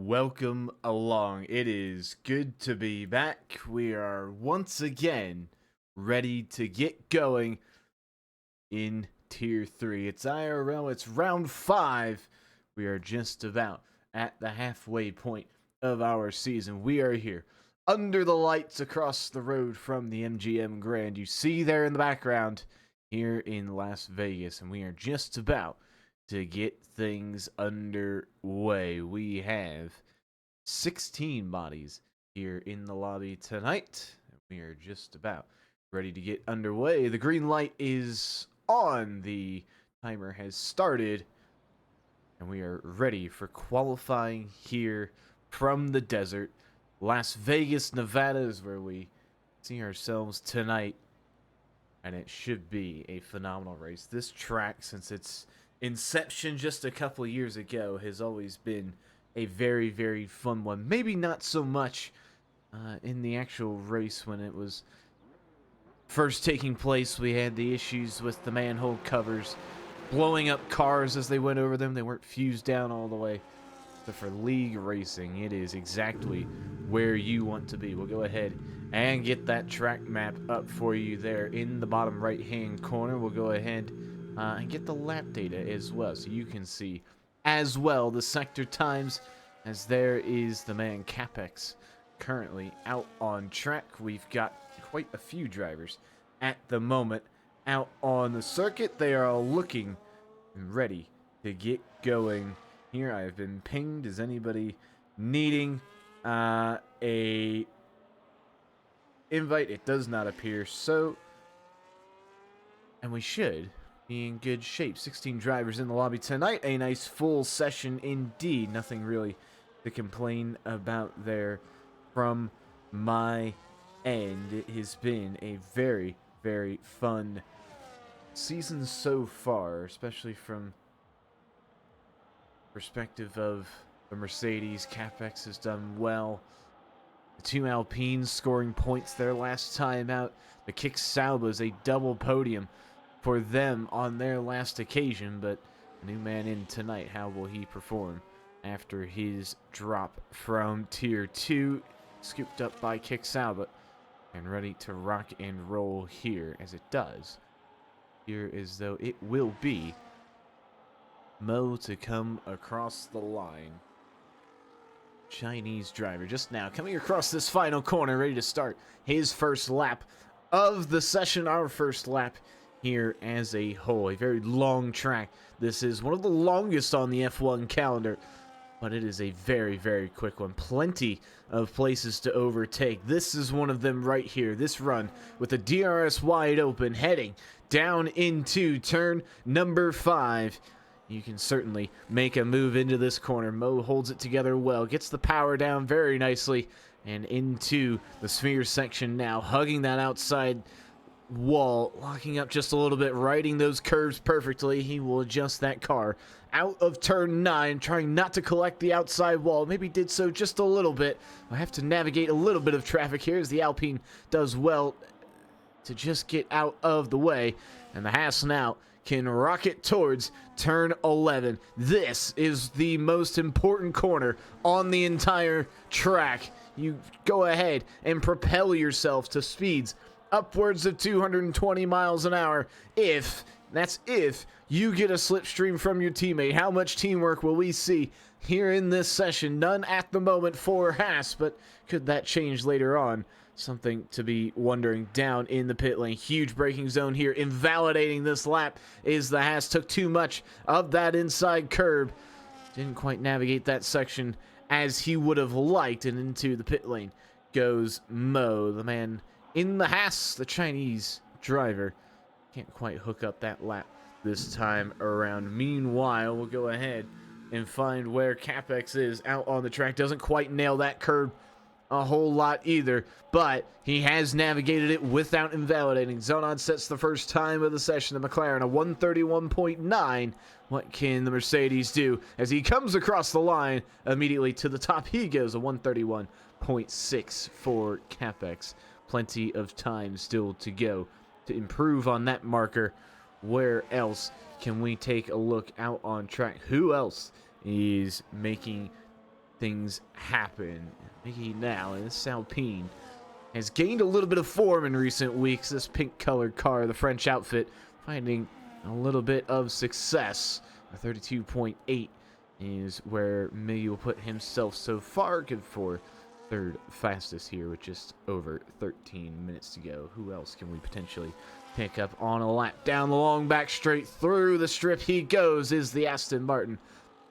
Welcome along. It is good to be back. We are once again ready to get going in Tier 3. It's IRL, it's round 5. We are just about at the halfway point of our season. We are here under the lights across the road from the MGM Grand. You see there in the background here in Las Vegas, and we are just about to get things underway. We have 16 bodies here in the lobby tonight. We are just about ready to get underway. The green light is on. The timer has started. And we are ready for qualifying here from the desert. Las Vegas, Nevada is where we see ourselves tonight. And it should be a phenomenal race. This track, since its inception just a couple of years ago, has always been a very, very fun one. Maybe not so much in the actual race when it was first taking place. We had the issues with the manhole covers blowing up cars as they went over them. They weren't fused down all the way. But for league racing, it is exactly where you want to be. We'll go ahead and get that track map up for you there in the bottom right hand corner. We'll go ahead and get the lap data as well, so you can see as well the sector times, as there is the man Capex currently out on track. We've got quite a few drivers at the moment out on the circuit. They are all looking and ready to get going here. I have been pinged. Is anybody needing a invite? It does not appear so, and we should be in good shape. 16 drivers in the lobby tonight. A nice full session indeed. Nothing really to complain about there from my end. It has been a very, very fun season so far, especially from perspective of the Mercedes. Capex has done well. The two Alpines scoring points their last time out. The Kick Saubas, a double podium for them on their last occasion, but a new man in tonight. How will he perform after his drop from Tier 2, scooped up by Kick Sauba, and ready to rock and roll here, as it does here as though it will be Mo to come across the line. Chinese driver just now coming across this final corner, ready to start his first lap of the session, our first lap here as a whole. A very long track. This is one of the longest on the F1 calendar, but it is a very, very quick one. Plenty of places to overtake. This is one of them right here. This run with the DRS wide open, heading down into turn number 5. You can certainly make a move into this corner. Mo holds it together well, gets the power down very nicely, and into the sphere section now, hugging that outside wall, locking up just a little bit, riding those curves perfectly. He will adjust that car out of turn 9, trying not to collect the outside wall. Maybe did so just a little bit. I have to navigate a little bit of traffic here, as the Alpine does well to just get out of the way, and the Haas now can rocket towards turn 11. This is the most important corner on the entire track. You go ahead and propel yourself to speeds upwards of 220 miles an hour if you get a slipstream from your teammate. How much teamwork will we see here in this session? None at the moment for Haas, but could that change later on? Something to be wondering down in the pit lane. Huge braking zone here. Invalidating this lap is the Haas. Took too much of that inside curb. Didn't quite navigate that section as he would have liked. And into the pit lane goes Mo, the man in the Haas, the Chinese driver. Can't quite hook up that lap this time around. Meanwhile, we'll go ahead and find where Capex is out on the track. Doesn't quite nail that curb a whole lot either, but he has navigated it without invalidating. Zonon sets the first time of the session. The McLaren, a 131.9. What can the Mercedes do as he comes across the line immediately to the top? He goes, a 131.6 for Capex. Plenty of time still to go to improve on that marker. Where else can we take a look out on track? Who else is making things happen. Mickey now, and this Alpine has gained a little bit of form in recent weeks. This pink-colored car, the French outfit, finding a little bit of success. A 32.8 is where Mickey will put himself so far. Good for third fastest here with just over 13 minutes to go. Who else can we potentially pick up on a lap? Down the long back straight through the strip he goes is the Aston Martin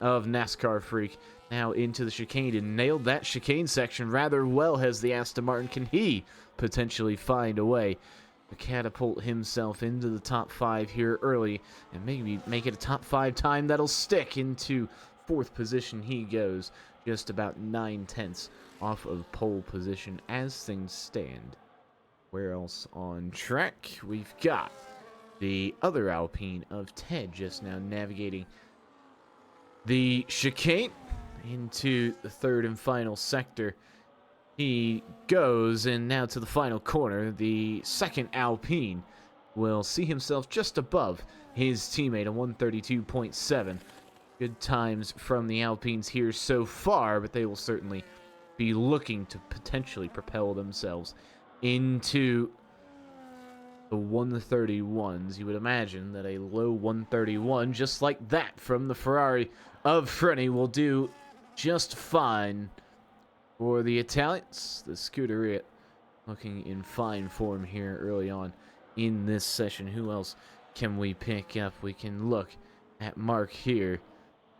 of NASCAR Freak. Now into the chicane and nailed that chicane section rather well has the Aston Martin. Can he potentially find a way to catapult himself into the top 5 here early and maybe make it a top 5 time that'll stick? Into 4th position he goes, just about 9/10 off of pole position as things stand. Where else on track? We've got the other Alpine of Ted just now navigating the chicane into the 3rd and final sector. He goes, and now to the final corner. The second Alpine will see himself just above his teammate, a 132.7. Good times from the Alpines here so far, but they will certainly be looking to potentially propel themselves into the 131s. You would imagine that a low 131, just like that from the Ferrari of Frenny, will do just fine for the Italians. The Skirata looking in fine form here early on in this session. Who else can we pick up? We can look at Mark here.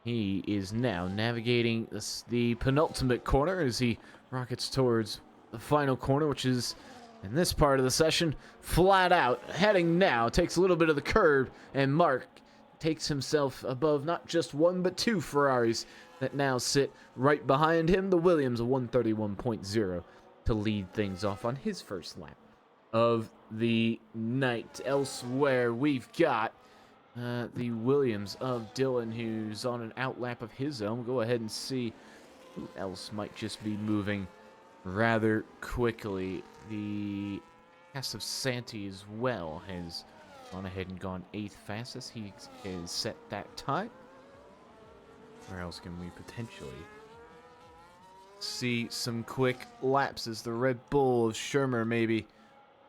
He is now navigating the penultimate corner as he rockets towards the final corner, which is in this part of the session flat out heading now. Takes a little bit of the curb, and Mark takes himself above not just one but 2 Ferraris that now sit right behind him. The Williams, a 131.0, to lead things off on his first lap of the night. Elsewhere, we've got the Williams of Dylan, who's on an outlap of his own. We'll go ahead and see who else might just be moving rather quickly. The cast of Santi as well has gone ahead and gone 8th fastest. He has set that time. Where else can we potentially see some quick laps? As the Red Bull of Shermer maybe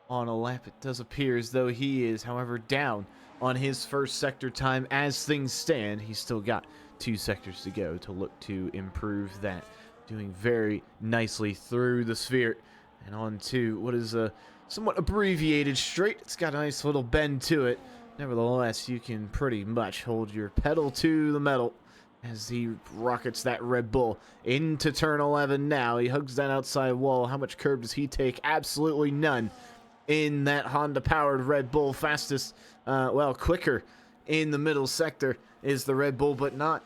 on a lap? It does appear as though he is, however, down on his first sector time. As things stand, he's still got 2 sectors to go to look to improve that. Doing very nicely through the sphere and on to what is a somewhat abbreviated straight. It's got a nice little bend to it. Nevertheless, you can pretty much hold your pedal to the metal as he rockets that Red Bull into turn 11 now. He hugs that outside wall. How much curb does he take? Absolutely none in that Honda-powered Red Bull. Fastest, quicker in the middle sector is the Red Bull, but not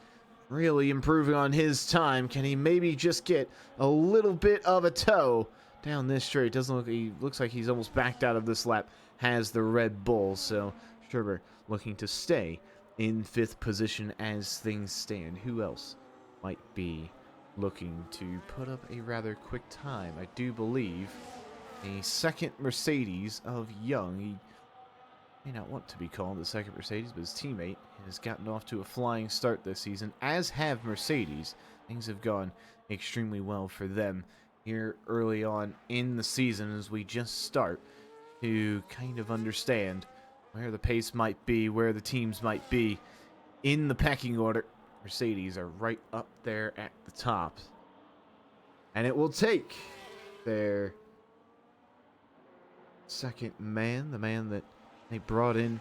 really improving on his time. Can he maybe just get a little bit of a toe down this straight? Doesn't look, he looks like he's almost backed out of this lap, has the Red Bull. So Scherber looking to stay in 5th position as things stand. Who else might be looking to put up a rather quick time? I do believe a second Mercedes of Young. He may not want to be called the second Mercedes, but his teammate has gotten off to a flying start this season, as have Mercedes. Things have gone extremely well for them here early on in the season as we just start to kind of understand where the pace might be, where the teams might be in the pecking order. Mercedes are right up there at the top. And it will take their second man, the man that they brought in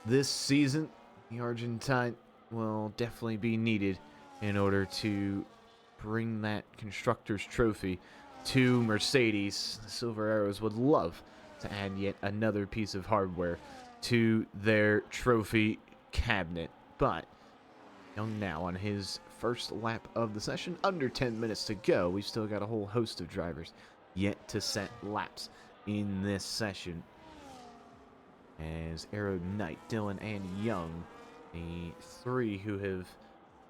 this season. The Argentine will definitely be needed in order to bring that Constructors' Trophy to Mercedes. The Silver Arrows would love to add yet another piece of hardware to their trophy cabinet. But Young now on his first lap of the session, under 10 minutes to go. We've still got a whole host of drivers yet to set laps in this session, as Arrow, Knight, Dylan, and Young, the 3 who have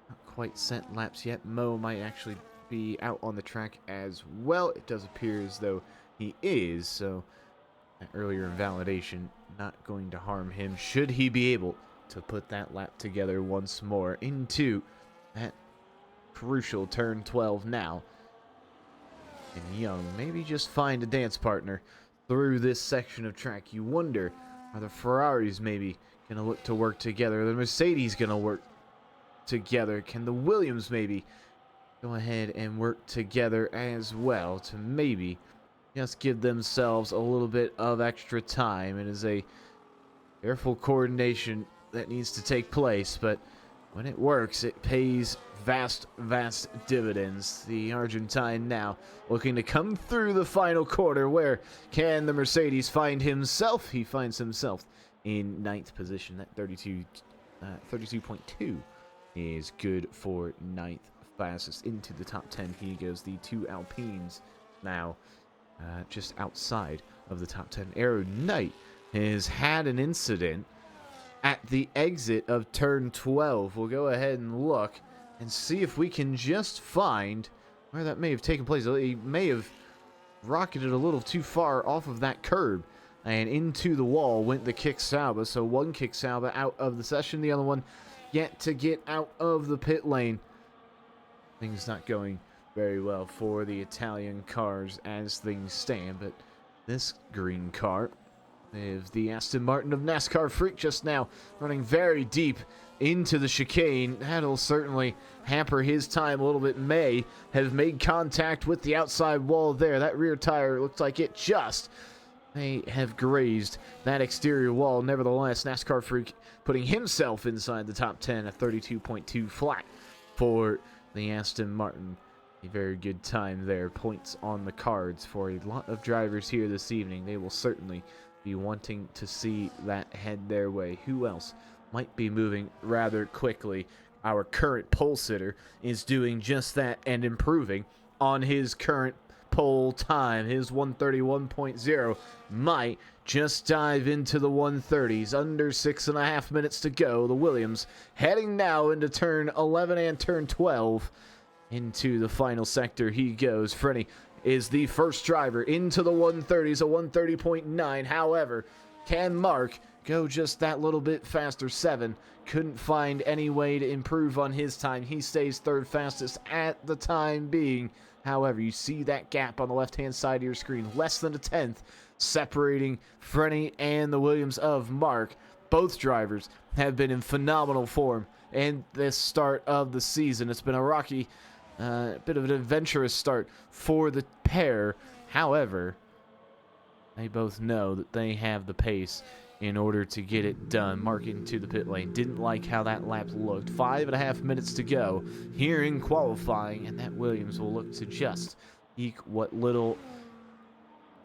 not quite set laps yet. Mo might actually be out on the track as well. It does appear as though he is, so that earlier invalidation not going to harm him should he be able to put that lap together once more into that crucial turn 12 now. And Young, maybe just find a dance partner through this section of track. You wonder, are the Ferraris maybe going to look to work together? Are the Mercedes going to work together? Can the Williams maybe go ahead and work together as well to maybe just give themselves a little bit of extra time? It is a careful coordination that needs to take place, but when it works, it pays vast dividends. The Argentine now looking to come through the final quarter. Where can the Mercedes find himself? He finds himself in 9th position. That 32.2 is good for 9th fastest. Into the top 10 he goes. The two Alpines now just outside of the top 10. Aero Knight has had an incident at the exit of turn 12. We'll go ahead and look and see if we can just find where that may have taken place. He may have rocketed a little too far off of that curb, and into the wall went the kick Sauber. So one kick Sauber out of the session, the other one yet to get out of the pit lane. Things not going very well for the Italian cars as things stand, but this green car is the Aston Martin of NASCAR Freak, just now running very deep into the chicane. That'll certainly hamper his time a little bit. May have made contact with the outside wall there. That rear tire looks like it just may have grazed that exterior wall. Nevertheless, NASCAR Freak putting himself inside the top 10 at 32.2 flat for the Aston Martin. A very good time there. Points on the cards for a lot of drivers here this evening. They will certainly be wanting to see that head their way. Who else might be moving rather quickly? Our current pole sitter is doing just that and improving on his current pole time. His 131.0 might just dive into the 130s. Under 6.5 minutes to go. The Williams heading now into turn 11 and turn 12. Into the final sector he goes. Frenny is the first driver into the 130s, a 130.9. However, can Mark go just that little bit faster? 7. Couldn't find any way to improve on his time. He stays third fastest at the time being. However, you see that gap on the left-hand side of your screen. Less than a tenth separating Frenny and the Williams of Mark. Both drivers have been in phenomenal form in this start of the season. It's been a rocky bit of an adventurous start for the pair. However, they both know that they have the pace in order to get it done. Mark into the pit lane. Didn't like how that lap looked. 5.5 minutes to go here in qualifying, and that Williams will look to just eke what little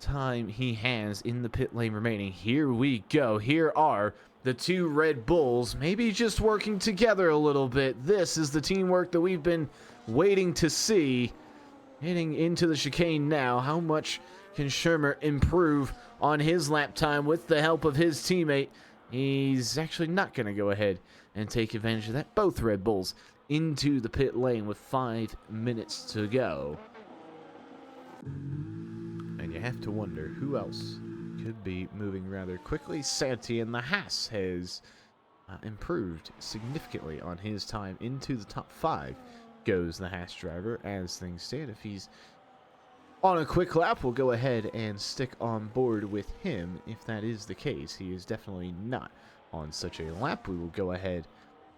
time he has in the pit lane remaining. Here we go. Here are the two Red Bulls, maybe just working together a little bit. This is the teamwork that we've been waiting to see. Heading into the chicane now. How much can Schirmer improve on his lap time with the help of his teammate? He's actually not going to go ahead and take advantage of that. Both Red Bulls into the pit lane with 5 minutes to go. And you have to wonder who else could be moving rather quickly. Santi in the Haas has improved significantly on his time. Into the top 5 goes the Haas driver as things stand. If he's on a quick lap, we'll go ahead and stick on board with him. If that is the case, he is definitely not on such a lap. We will go ahead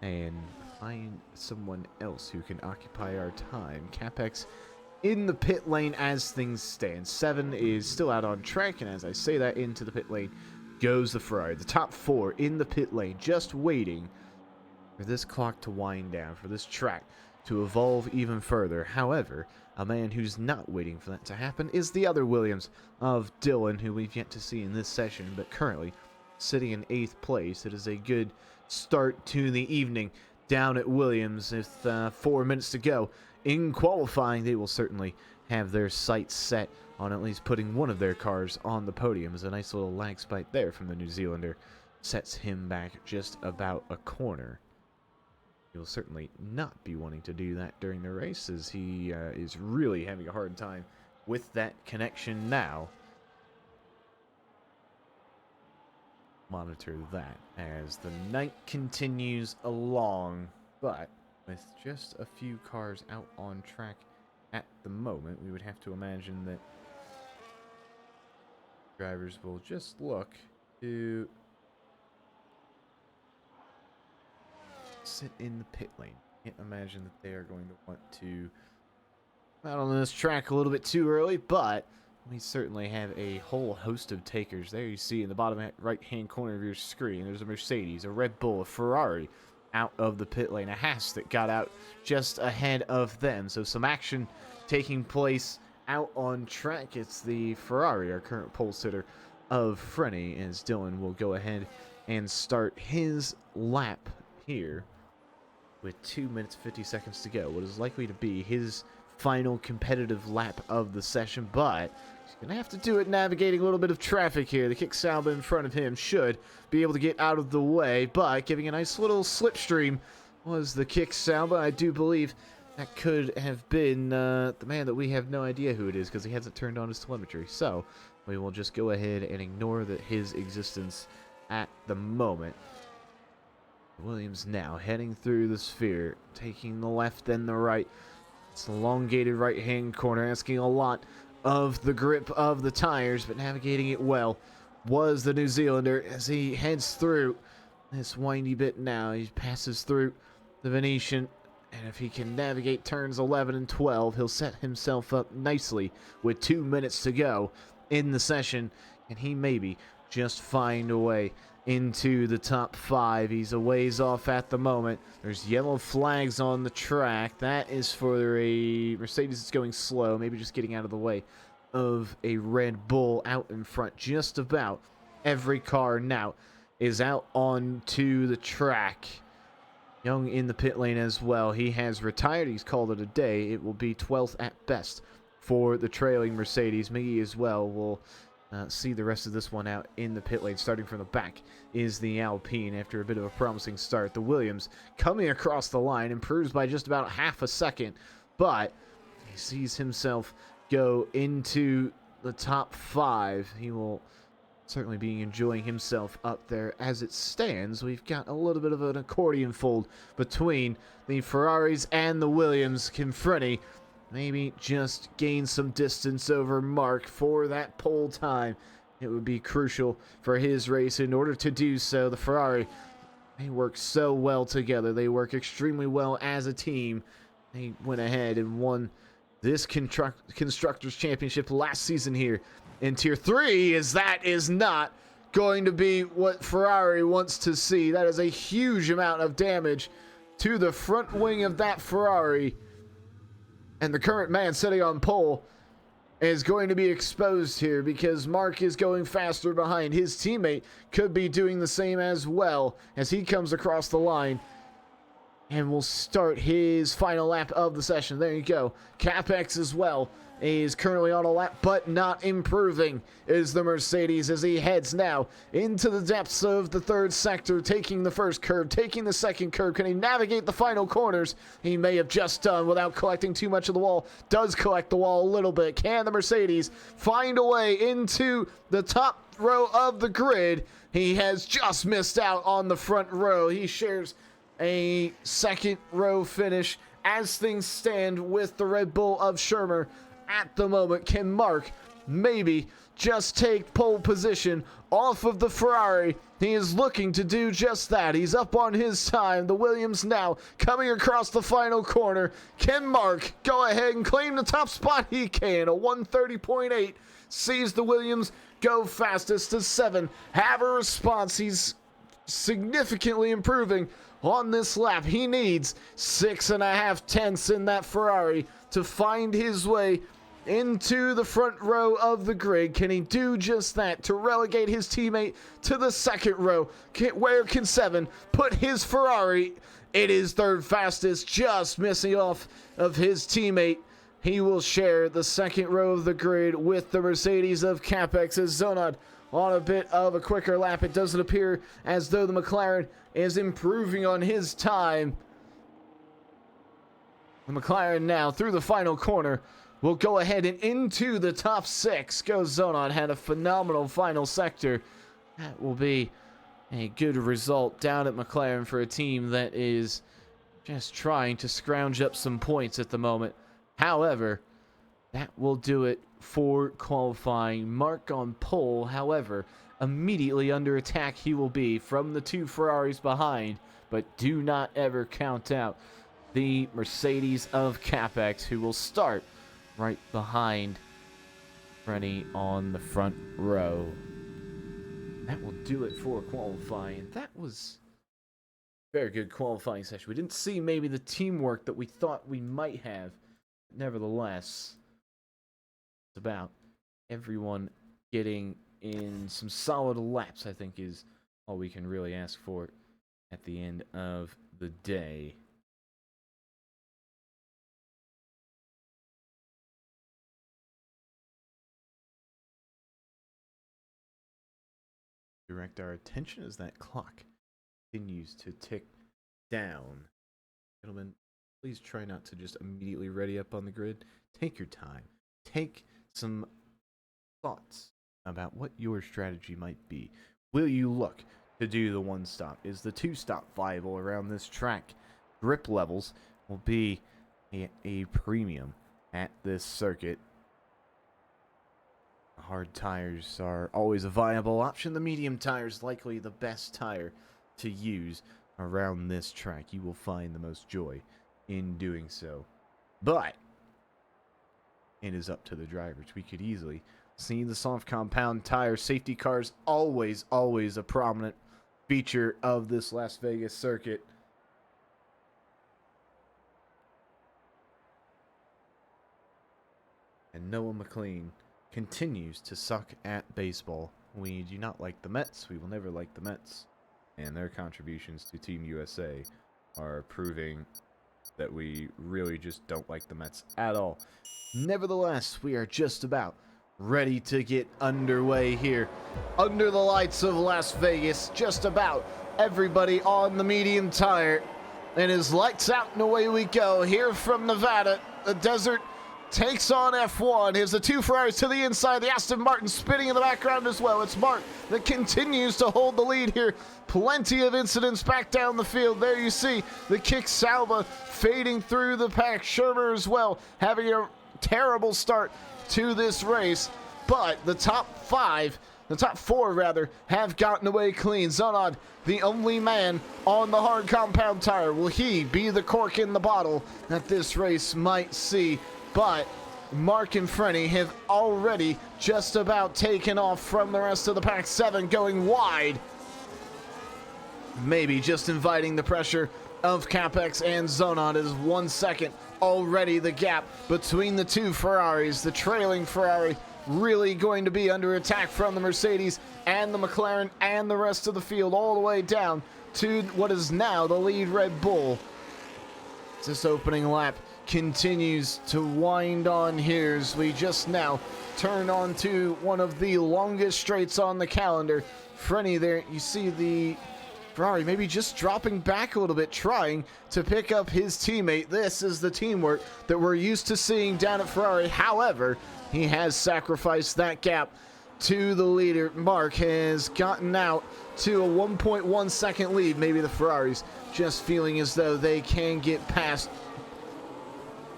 and find someone else who can occupy our time. Capex in the pit lane as things stand. 7 is still out on track, and as I say that, into the pit lane goes the Ferrari. The top 4 in the pit lane, just waiting for this clock to wind down, for this track to evolve even further. However, a man who's not waiting for that to happen is the other Williams of Dylan, who we've yet to see in this session, but currently sitting in 8th place. It is a good start to the evening down at Williams. With 4 minutes to go in qualifying, they will certainly have their sights set on at least putting one of their cars on the podium. As a nice little lag spike there from the New Zealander sets him back just about a corner. He'll certainly not be wanting to do that during the race, as he is really having a hard time with that connection now. Monitor that as the night continues along, but with just a few cars out on track at the moment, we would have to imagine that drivers will just look to sit in the pit lane. Can't imagine that they are going to want to out on this track a little bit too early, but we certainly have a whole host of takers. There you see in the bottom right-hand corner of your screen, there's a Mercedes, a Red Bull, a Ferrari out of the pit lane, a Haas that got out just ahead of them. So some action taking place out on track. It's the Ferrari, our current pole sitter of Frenny, as Dylan will go ahead and start his lap here with 2 minutes 50 seconds to go. What is likely to be his final competitive lap of the session, but he's gonna have to do it navigating a little bit of traffic here. The kick Sauber in front of him should be able to get out of the way, but giving a nice little slipstream was the kick Sauber. I do believe that could have been the man that we have no idea who it is because he hasn't turned on his telemetry. So we will just go ahead and ignore his existence at the moment. Williams now heading through the sphere, taking the left and the right. It's an elongated right-hand corner, asking a lot of the grip of the tires, but navigating it well was the New Zealander as he heads through this windy bit now. He passes through the Venetian, and if he can navigate turns 11 and 12, he'll set himself up nicely with 2 minutes to go in the session, and he maybe just find a way into the top 5. He's a ways off at the moment. There's yellow flags on the track. That is for a Mercedes that's going slow, maybe just getting out of the way of a Red Bull out in front. Just about every car now is out onto the track. Young in the pit lane as well. He has retired. He's called it a day. It will be 12th at best for the trailing Mercedes. Miggy as well will see the rest of this one out in the pit lane. Starting from the back is the Alpine after a bit of a promising start. The Williams coming across the line, improves by just about half a second, but he sees himself go into the top 5. He will certainly be enjoying himself up there. As it stands, we've got a little bit of an accordion fold between the Ferraris and the Williams. Can Frenny maybe just gain some distance over Mark for that pole time? It would be crucial for his race. In order to do so, the Ferrari, they work so well together. They work extremely well as a team. They went ahead and won this Constructors' Championship last season here in Tier 3, as that is not going to be what Ferrari wants to see. That is a huge amount of damage to the front wing of that Ferrari. And the current man sitting on pole is going to be exposed here because Mark is going faster behind. His teammate could be doing the same as well as he comes across the line and will start his final lap of the session. There you go. Capex as well is currently on a lap, but not improving is the Mercedes as he heads now into the depths of the third sector, taking the first curve, taking the second curve. Can he navigate the final corners? He may have just done without collecting too much of the wall. Does collect the wall a little bit. Can the Mercedes find a way into the top row of the grid? He has just missed out on the front row. He shares a second row finish as things stand with the Red Bull of Shermer. At the moment, can Mark maybe just take pole position off of the Ferrari? He is looking to do just that. He's up on his time. The Williams now coming across the final corner. Can Mark go ahead and claim the top spot? He can. A 130.8 sees the Williams go fastest to 7. Have a response. He's significantly improving on this lap. He needs 6.5 tenths in that Ferrari to find his way into the front row of the grid. Can he do just that to relegate his teammate to the second row? Where can 7 put his Ferrari? It is third fastest, just missing off of his teammate. He will share the second row of the grid with the Mercedes of Capex as Zonad on a bit of a quicker lap. It doesn't appear as though the McLaren is improving on his time. The McLaren now through the final corner will go ahead and into the top 6. Goes Zonad. Had a phenomenal final sector. That will be a good result down at McLaren for a team that is Just trying to scrounge up some points at the moment. However, that will do it for qualifying. Mark on pole, however, immediately under attack he will be from the 2 Ferraris behind. But do not ever count out the Mercedes of Capex, who will start right behind Frenny on the front row. That will do it for qualifying. That was a very good qualifying session. We didn't see maybe the teamwork that we thought we might have. Nevertheless, it's about everyone getting in some solid laps, I think, is all we can really ask for at the end of the day. Direct our attention as that clock continues to tick down. Gentlemen, please try not to just immediately ready up on the grid. Take your time. Take some thoughts about what your strategy might be. Will you look to do the 1-stop? Is the 2-stop viable around this track? Grip levels will be a premium at this circuit. Hard tires are always a viable option. The medium tire is likely the best tire to use around this track. You will find the most joy in doing so. But it is up to the drivers. We could easily see the soft compound tire. Safety cars always a prominent feature of this Las Vegas circuit. And Noah McLean continues to suck at baseball. We do not like the Mets. We will never like the Mets. And their contributions to Team USA are proving that we really just don't like the Mets at all. Nevertheless, we are just about ready to get underway here. Under the lights of Las Vegas, just about everybody on the medium tire. And his lights out and away we go. Here from Nevada, the desert takes on F1. Here's the 2 Ferraris to the inside. The Aston Martin spinning in the background as well. It's Mark that continues to hold the lead here. Plenty of incidents back down the field. There you see the Kick Sauber fading through the pack. Shermer as well having a terrible start to this race. But the top 4 rather, have gotten away clean. Zonod, the only man on the hard compound tire. Will he be the cork in the bottle that this race might see? But Mark and Frenny have already just about taken off from the rest of the pack. 7 going wide. Maybe just inviting the pressure of Capex and Zonon. Is 1 second already the gap between the 2 Ferraris. The trailing Ferrari really going to be under attack from the Mercedes and the McLaren and the rest of the field, all the way down to what is now the lead Red Bull. This opening lap continues to wind on here as we just now turn on to one of the longest straights on the calendar. Frenny there, you see the Ferrari maybe just dropping back a little bit, trying to pick up his teammate. This is the teamwork that we're used to seeing down at Ferrari. However, he has sacrificed that gap to the leader. Mark has gotten out to a 1.1 second lead. Maybe the Ferraris just feeling as though they can get past,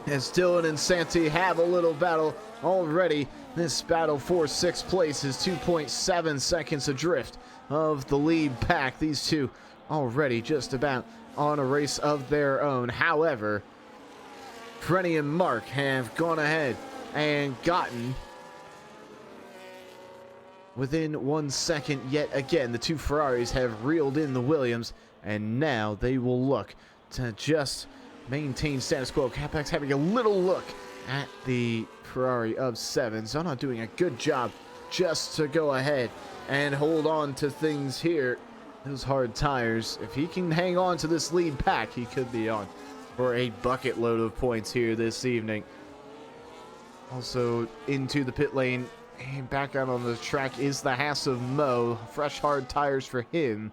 as Dylan and Santi have a little battle already. This battle for 6th place is 2.7 seconds adrift of the lead pack. These two already just about on a race of their own. However, Frenny and Mark have gone ahead and gotten within 1 second yet again. The 2 Ferraris have reeled in the Williams, and now they will look to just maintain status quo. Capex having a little look at the Ferrari of 7. Zona doing a good job just to go ahead and hold on to things here. Those hard tires, if he can hang on to this lead pack, he could be on for a bucket load of points here this evening. Also into the pit lane and back out on the track is the Haas of Mo. Fresh hard tires for him.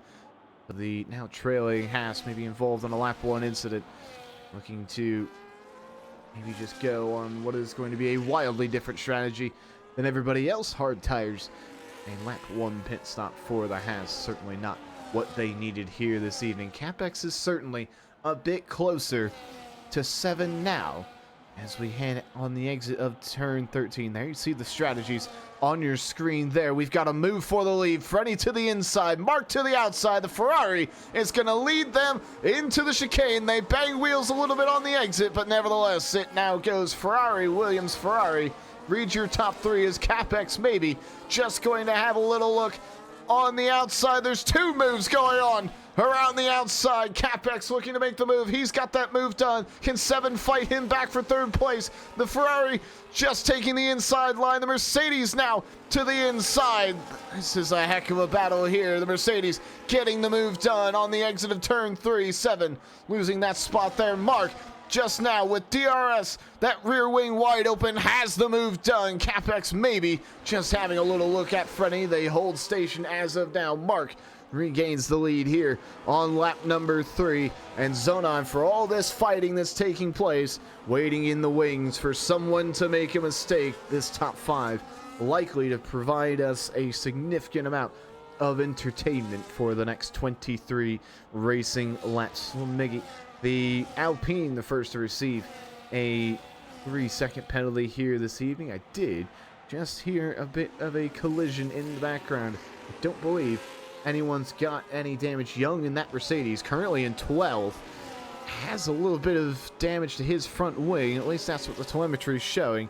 The now trailing Haas may be involved in a lap 1 incident, looking to maybe just go on what is going to be a wildly different strategy than everybody else. Hard tires. A lap 1 pit stop for the Haas. Certainly not what they needed here this evening. Capex is certainly a bit closer to 7 now as we head on the exit of turn 13. There you see the strategies on your screen there. We've got a move for the lead. Freddy to the inside, Mark to the outside. The Ferrari is going to lead them into the chicane. They bang wheels a little bit on the exit, but nevertheless, it now goes Ferrari, Williams, Ferrari. Read your top three as Capex maybe just going to have a little look on the outside. There's two moves going on around the outside. Capex looking to make the move. He's got that move done. Can 7 fight him back for third place? The Ferrari just taking the inside line. The Mercedes now to the inside. This is a heck of a battle here. The Mercedes getting the move done on the exit of turn 3. 7 losing that spot there. Mark just now with DRS, that rear wing wide open, has the move done. Capex maybe just having a little look at Freddy. They hold station as of now. Mark regains the lead here on lap number 3, and Zonon, for all this fighting that's taking place, waiting in the wings for someone to make a mistake. This top 5 likely to provide us a significant amount of entertainment for the next 23 racing laps. Well, Miggy, the Alpine, the first to receive a 3-second penalty here this evening. I did just hear a bit of a collision in the background. I don't believe anyone's got any damage. Young in that Mercedes, currently in 12th, has a little bit of damage to his front wing. At least that's what the telemetry is showing.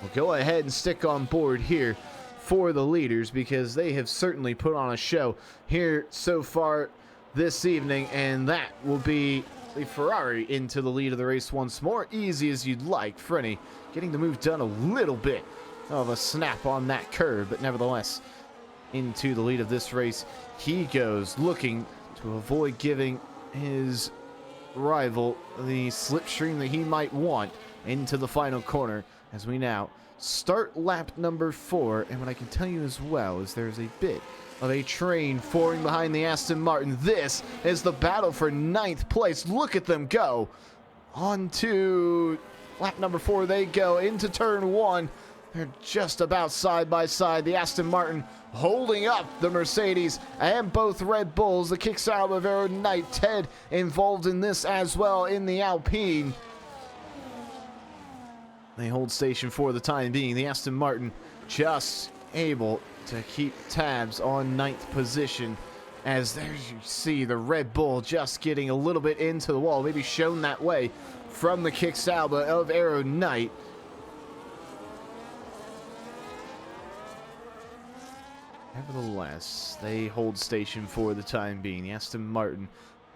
We'll go ahead and stick on board here for the leaders, because they have certainly put on a show here so far this evening, and that will be the Ferrari into the lead of the race once more. Easy as you'd like. Frenny getting the move done, a little bit of a snap on that curve, but nevertheless into the lead of this race he goes, looking to avoid giving his rival the slipstream that he might want into the final corner, as we now start lap number 4. And what I can tell you as well is there's a bit of a train forming behind the Aston Martin. This is the battle for 9th place. Look at them go. On to lap number 4 they go, into turn 1. They're just about side by side. The Aston Martin holding up the Mercedes and both Red Bulls. The Kickstarter of Aero Knight, Ted involved in this as well in the Alpine. They hold station for the time being. The Aston Martin just able to keep tabs on 9th position, as there you see the Red Bull just getting a little bit into the wall, maybe shown that way from the Kickstarter of Aero Knight. Nevertheless, they hold station for the time being. The Aston Martin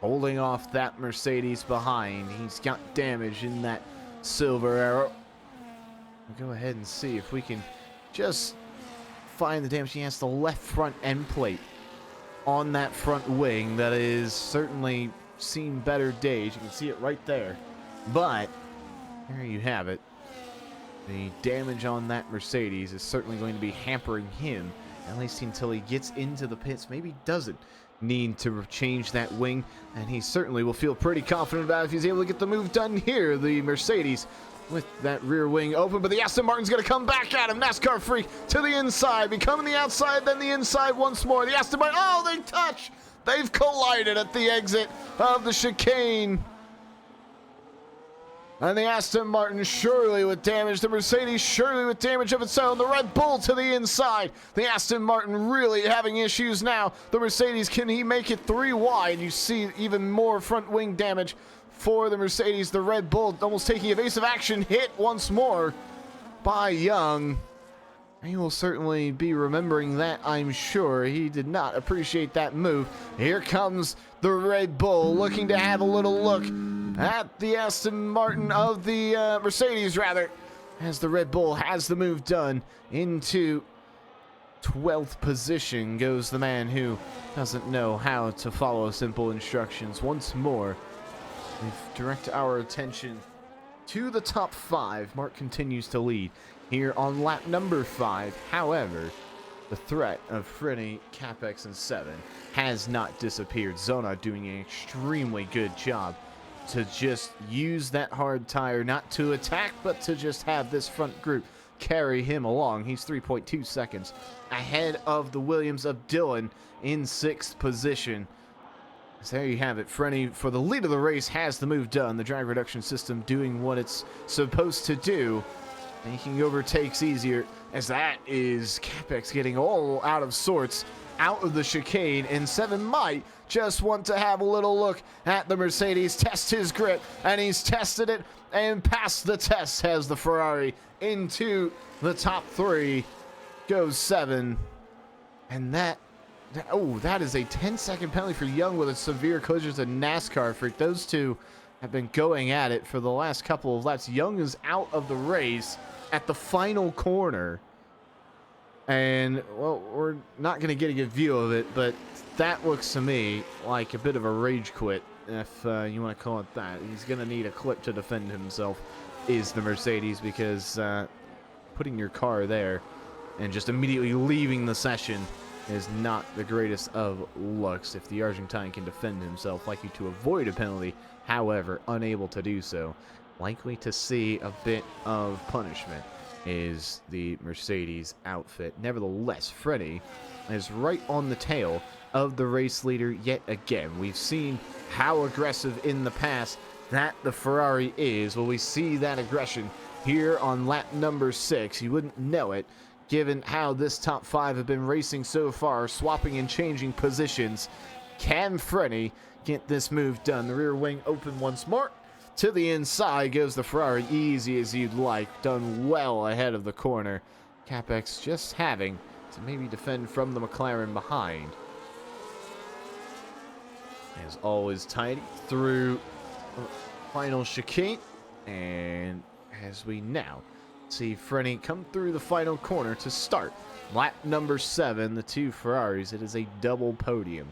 holding off that Mercedes behind. He's got damage in that silver arrow. We'll go ahead and see if we can just find the damage. He has the left front end plate on that front wing that is certainly seen better days. You can see it right there. But there you have it. The damage on that Mercedes is certainly going to be hampering him, at least until he gets into the pits. Maybe doesn't need to change that wing, and he certainly will feel pretty confident about it if he's able to get the move done here. The Mercedes with that rear wing open, but the Aston Martin's going to come back at him. NASCAR freak to the inside, becoming the outside, then the inside once more. The Aston Martin, oh, they touch. They've collided at the exit of the chicane. And the Aston Martin surely with damage. The Mercedes surely with damage of its own. The Red Bull to the inside. The Aston Martin really having issues now. The Mercedes, can he make it 3 wide? You see even more front wing damage for the Mercedes. The Red Bull almost taking evasive action, hit once more by Young. He will certainly be remembering that, I'm sure. He did not appreciate that move. Here comes the Red Bull, looking to have a little look at the Aston Martin of the Mercedes, rather, as the Red Bull has the move done. Into 12th position goes the man who doesn't know how to follow simple instructions. Once more, we direct our attention to the top 5. Mark continues to lead here on lap number 5. However, the threat of Freddy, Capex, and 7 has not disappeared. Zona doing an extremely good job to just use that hard tire, not to attack, but to just have this front group carry him along. He's 3.2 seconds ahead of the Williams of Dylan in 6th position. So there you have it. Frenny, for the lead of the race, has the move done. The drag reduction system doing what it's supposed to do. Making overtakes easier, as that is Capex getting all out of sorts out of the chicane, and 7 might just want to have a little look at the Mercedes, test his grip, and he's tested it and passed the test. Has the Ferrari into the top 3, goes 7, and that is a 10-second penalty for Young with a severe collision to NASCAR freak. Those two have been going at it for the last couple of laps. Young is out of the race at the final corner. And, well, we're not going to get a good view of it, but that looks to me like a bit of a rage quit, if you want to call it that. He's going to need a clip to defend himself, is the Mercedes, because putting your car there and just immediately leaving the session is not the greatest of looks. If the Argentine can defend himself, likely to avoid a penalty, however, unable to do so, likely to see a bit of punishment is the Mercedes outfit. Nevertheless, Freddy is right on the tail of the race leader yet again. We've seen how aggressive in the past that the Ferrari is. Well, we see that aggression here on lap number 6. You wouldn't know it, given how this top 5 have been racing so far, swapping and changing positions. Can Freddy get this move done? The rear wing open once more. To the inside goes the Ferrari, easy as you'd like, done well ahead of the corner. Capex just having to maybe defend from the McLaren behind. As always, tidy through final chicane, and as we now see Frenny come through the final corner to start lap number 7, the 2 Ferraris. It is a double podium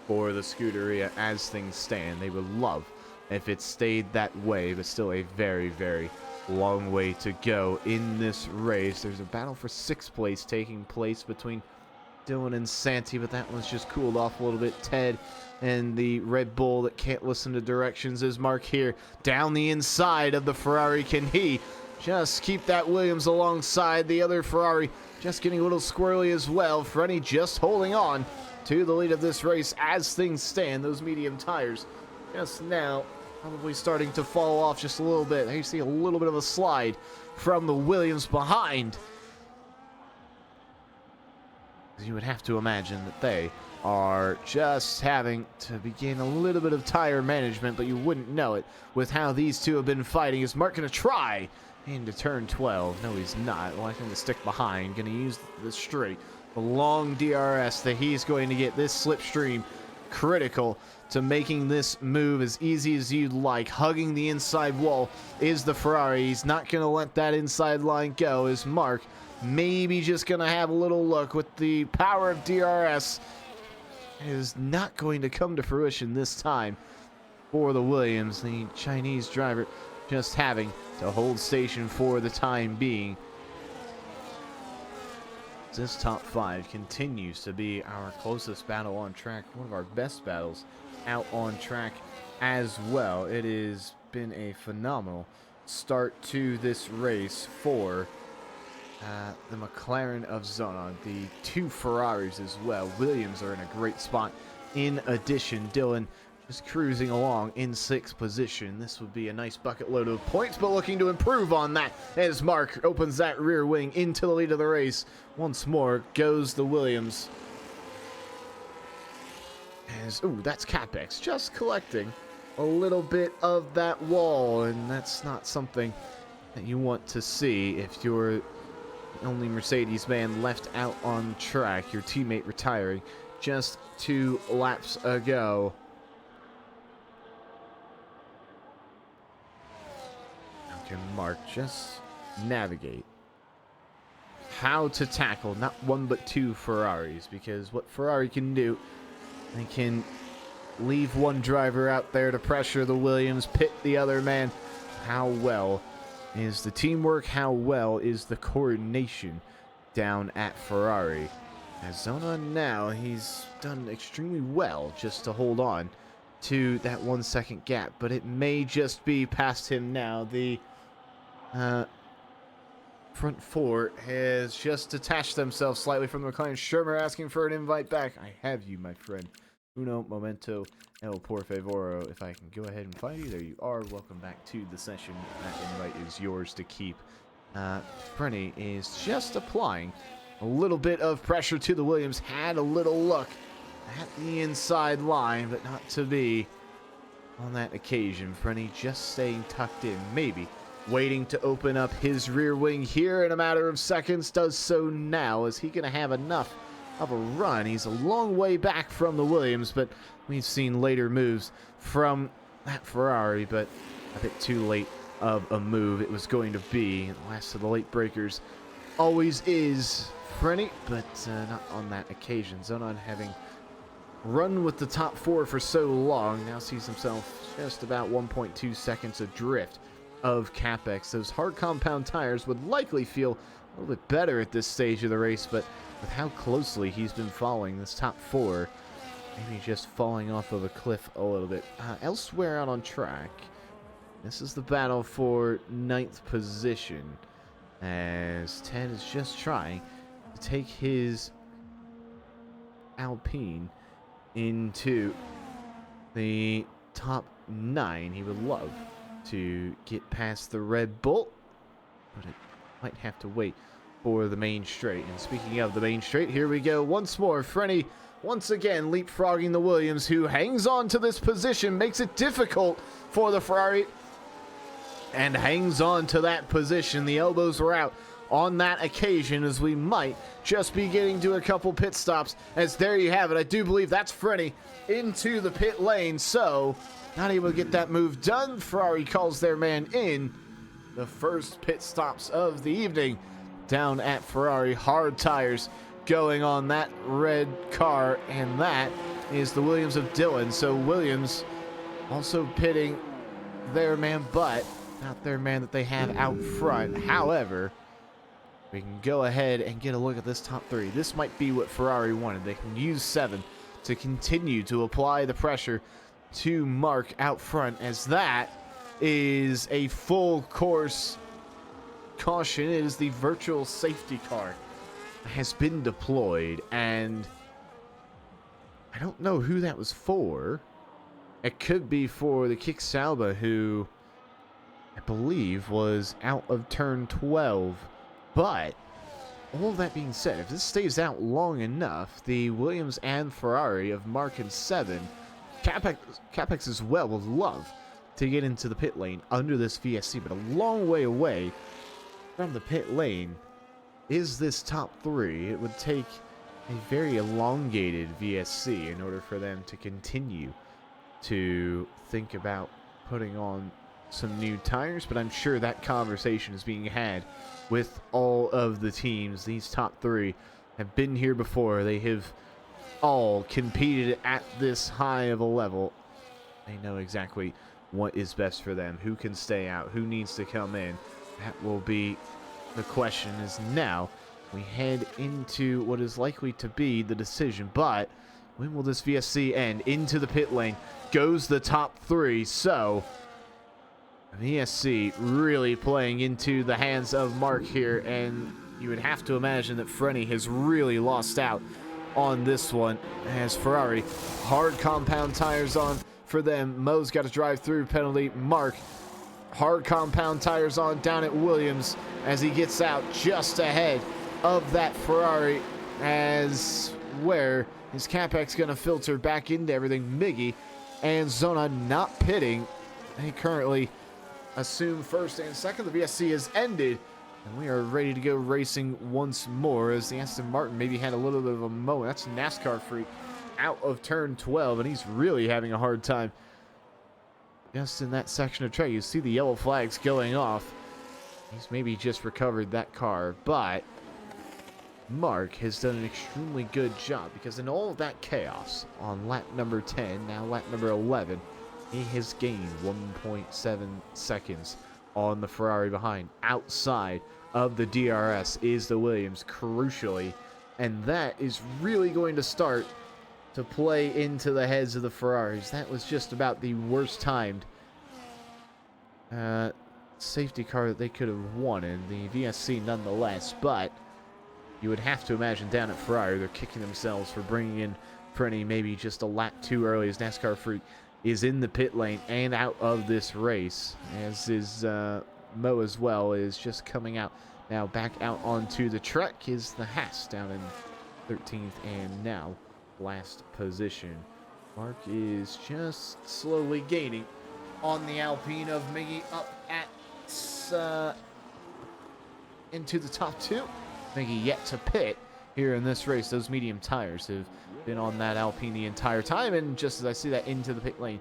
for the Scuderia as things stand. They would love if it stayed that way, but still a very, very long way to go in this race. There's a battle for 6th place taking place between Dylan and Santi, but that one's just cooled off a little bit. Ted and the Red Bull that can't listen to directions is Mark here down the inside of the Ferrari. Can he just keep that Williams alongside the other Ferrari? Just getting a little squirrely as well. Frenny just holding on to the lead of this race as things stand. Those medium tires just now probably starting to fall off just a little bit. There you see a little bit of a slide from the Williams behind. You would have to imagine that they are just having to begin a little bit of tire management, but you wouldn't know it with how these two have been fighting. Is Mark going to try into turn 12? No, he's not. Likely to stick behind. Going to use the straight, the long DRS that he's going to get this slipstream critical to making this move as easy as you'd like. Hugging the inside wall is the Ferrari. He's not going to let that inside line go. Is Mark maybe just going to have a little look with the power of DRS? It is not going to come to fruition this time for the Williams. The Chinese driver just having to hold station for the time being. This top 5 continues to be our closest battle on track, one of our best battles out on track as well. It has been a phenomenal start to this race for the McLaren of Zona, the 2 Ferraris as well. Williams are in a great spot. In addition, Dylan just cruising along in 6th position. This would be a nice bucket load of points, but looking to improve on that as Mark opens that rear wing into the lead of the race. Once more goes the Williams. That's Capex just collecting a little bit of that wall, and that's not something that you want to see if you're the only Mercedes man left out on track. Your teammate retiring just 2 laps ago. Can Mark just navigate how to tackle not 1 but 2 Ferraris? Because what Ferrari can do, they can leave 1 driver out there to pressure the Williams, pit the other man. How well is the teamwork? How well is the coordination down at Ferrari? As Zona now, he's done extremely well just to hold on to that 1 second gap, but it may just be past him now. The front 4 has just detached themselves slightly from the McLaren. Shermer asking for an invite back. I have you, my friend. Uno momento el por favor. If I can go ahead and find you, there you are. Welcome back to the session. That invite is yours to keep. Frenny is just applying a little bit of pressure to the Williams. Had a little look at the inside line, but not to be on that occasion. Frenny just staying tucked in, maybe waiting to open up his rear wing here in a matter of seconds. Does so now. Is he going to have enough of a run? He's a long way back from the Williams, but we've seen later moves from that Ferrari, but a bit too late of a move it was going to be. The last of the late breakers always is Frenny, but not on that occasion. Zonon, having run with the top four for so long, now sees himself just about 1.2 seconds adrift of Capex. Those hard compound tires would likely feel a little bit better at this stage of the race, but with how closely he's been following this top four, maybe just falling off of a cliff a little bit. Elsewhere out on track, this is the battle for 9th position, as Ted is just trying to take his Alpine into the top 9. He would love to get past the Red Bull, but it might have to wait for the main straight. And speaking of the main straight, here we go once more. Frenny once again leapfrogging the Williams, who hangs on to this position, makes it difficult for the Ferrari, and hangs on to that position. The elbows were out on that occasion, as we might just be getting to a couple pit stops, as there you have it. I do believe that's Frenny into the pit lane, so not able to get that move done. Ferrari calls their man in. The first pit stops of the evening down at Ferrari. Hard tires going on that red car, and that is the Williams of Dylan. So Williams also pitting their man, but not their man that they have out front. However, we can go ahead and get a look at this top 3. This might be what Ferrari wanted. They can use 7 to continue to apply the pressure to Mark out front, as that is a full course caution. It is the virtual safety car has been deployed, and I don't know who that was for. It could be for the Kick Sauber, who I believe was out of turn 12. But all that being said, if this stays out long enough, the Williams and Ferrari of Mark and 7, Capex as well, would love to get into the pit lane under this VSC, but a long way away from the pit lane is this top 3. It would take a very elongated VSC in order for them to continue to think about putting on some new tires, but I'm sure that conversation is being had with all of the teams. These top 3 have been here before. They have all competed at this high of a level. They know exactly what is best for them, who can stay out, who needs to come in. That will be the question. Is now we head into what is likely to be the decision, but when will this VSC end? Into the pit lane goes the top 3, so VSC really playing into the hands of Mark here, and you would have to imagine that Frenny has really lost out on this one, as Ferrari hard compound tires on for them. Mo's got a drive-through penalty. Mark hard compound tires on down at Williams as he gets out just ahead of that Ferrari, as where is Capex going to filter back into everything. Miggy and Zona not pitting. They currently assume first and second. The VSC has ended, and we are ready to go racing once more, as the Aston Martin maybe had a little bit of a moment. That's NASCAR Freak out of turn 12, and he's really having a hard time just in that section of track. You see the yellow flags going off. He's maybe just recovered that car, but Mark has done an extremely good job, because in all of that chaos on lap number 10, now lap number 11, he has gained 1.7 seconds on the Ferrari behind. Outside of the DRS is the Williams, crucially, and that is really going to start to play into the heads of the Ferraris. That was just about the worst timed safety car that they could have wanted, the VSC nonetheless, but you would have to imagine down at Ferrari they're kicking themselves for bringing in Frenny maybe just a lap too early as NASCAR Freak is in the pit lane and out of this race, as is Mo as well, is just coming out. Now back out onto the track is the Haas down in 13th and now last position. Mark is just slowly gaining on the Alpine of Miggy up at into the top two. Miggy yet to pit here in this race. Those medium tires have been on that Alpine the entire time, and just as I see that into the pit lane,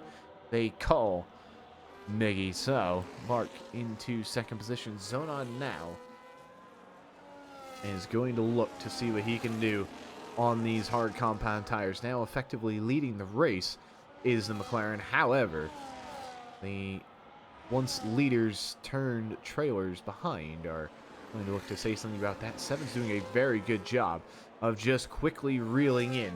they call Miggy. So Mark into second position. Zonon now is going to look to see what he can do on these hard compound tires. Now effectively leading the race is the McLaren. However, the once leaders turned trailers behind are going to look to say something about that. Seven's doing a very good job of just quickly reeling in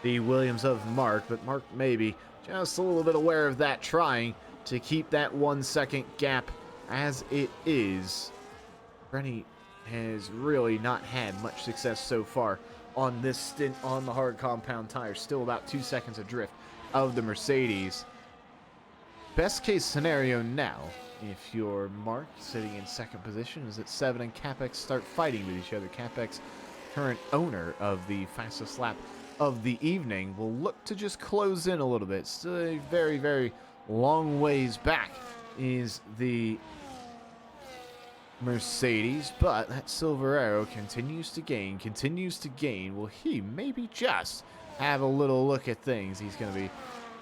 the Williams of Mark, but Mark maybe just a little bit aware of that, trying to keep that 1 second gap as it is. Frenny has really not had much success so far on this stint on the hard compound tires. Still about 2 seconds adrift of the Mercedes. Best case scenario now, if you're Mark sitting in second position, is that Seven and Capex start fighting with each other. Capex, current owner of the fastest lap of the evening, will look to just close in a little bit. Still a very, very long ways back is the Mercedes, but that Silver Arrow continues to gain. Will he maybe just have a little look at things? He's going to be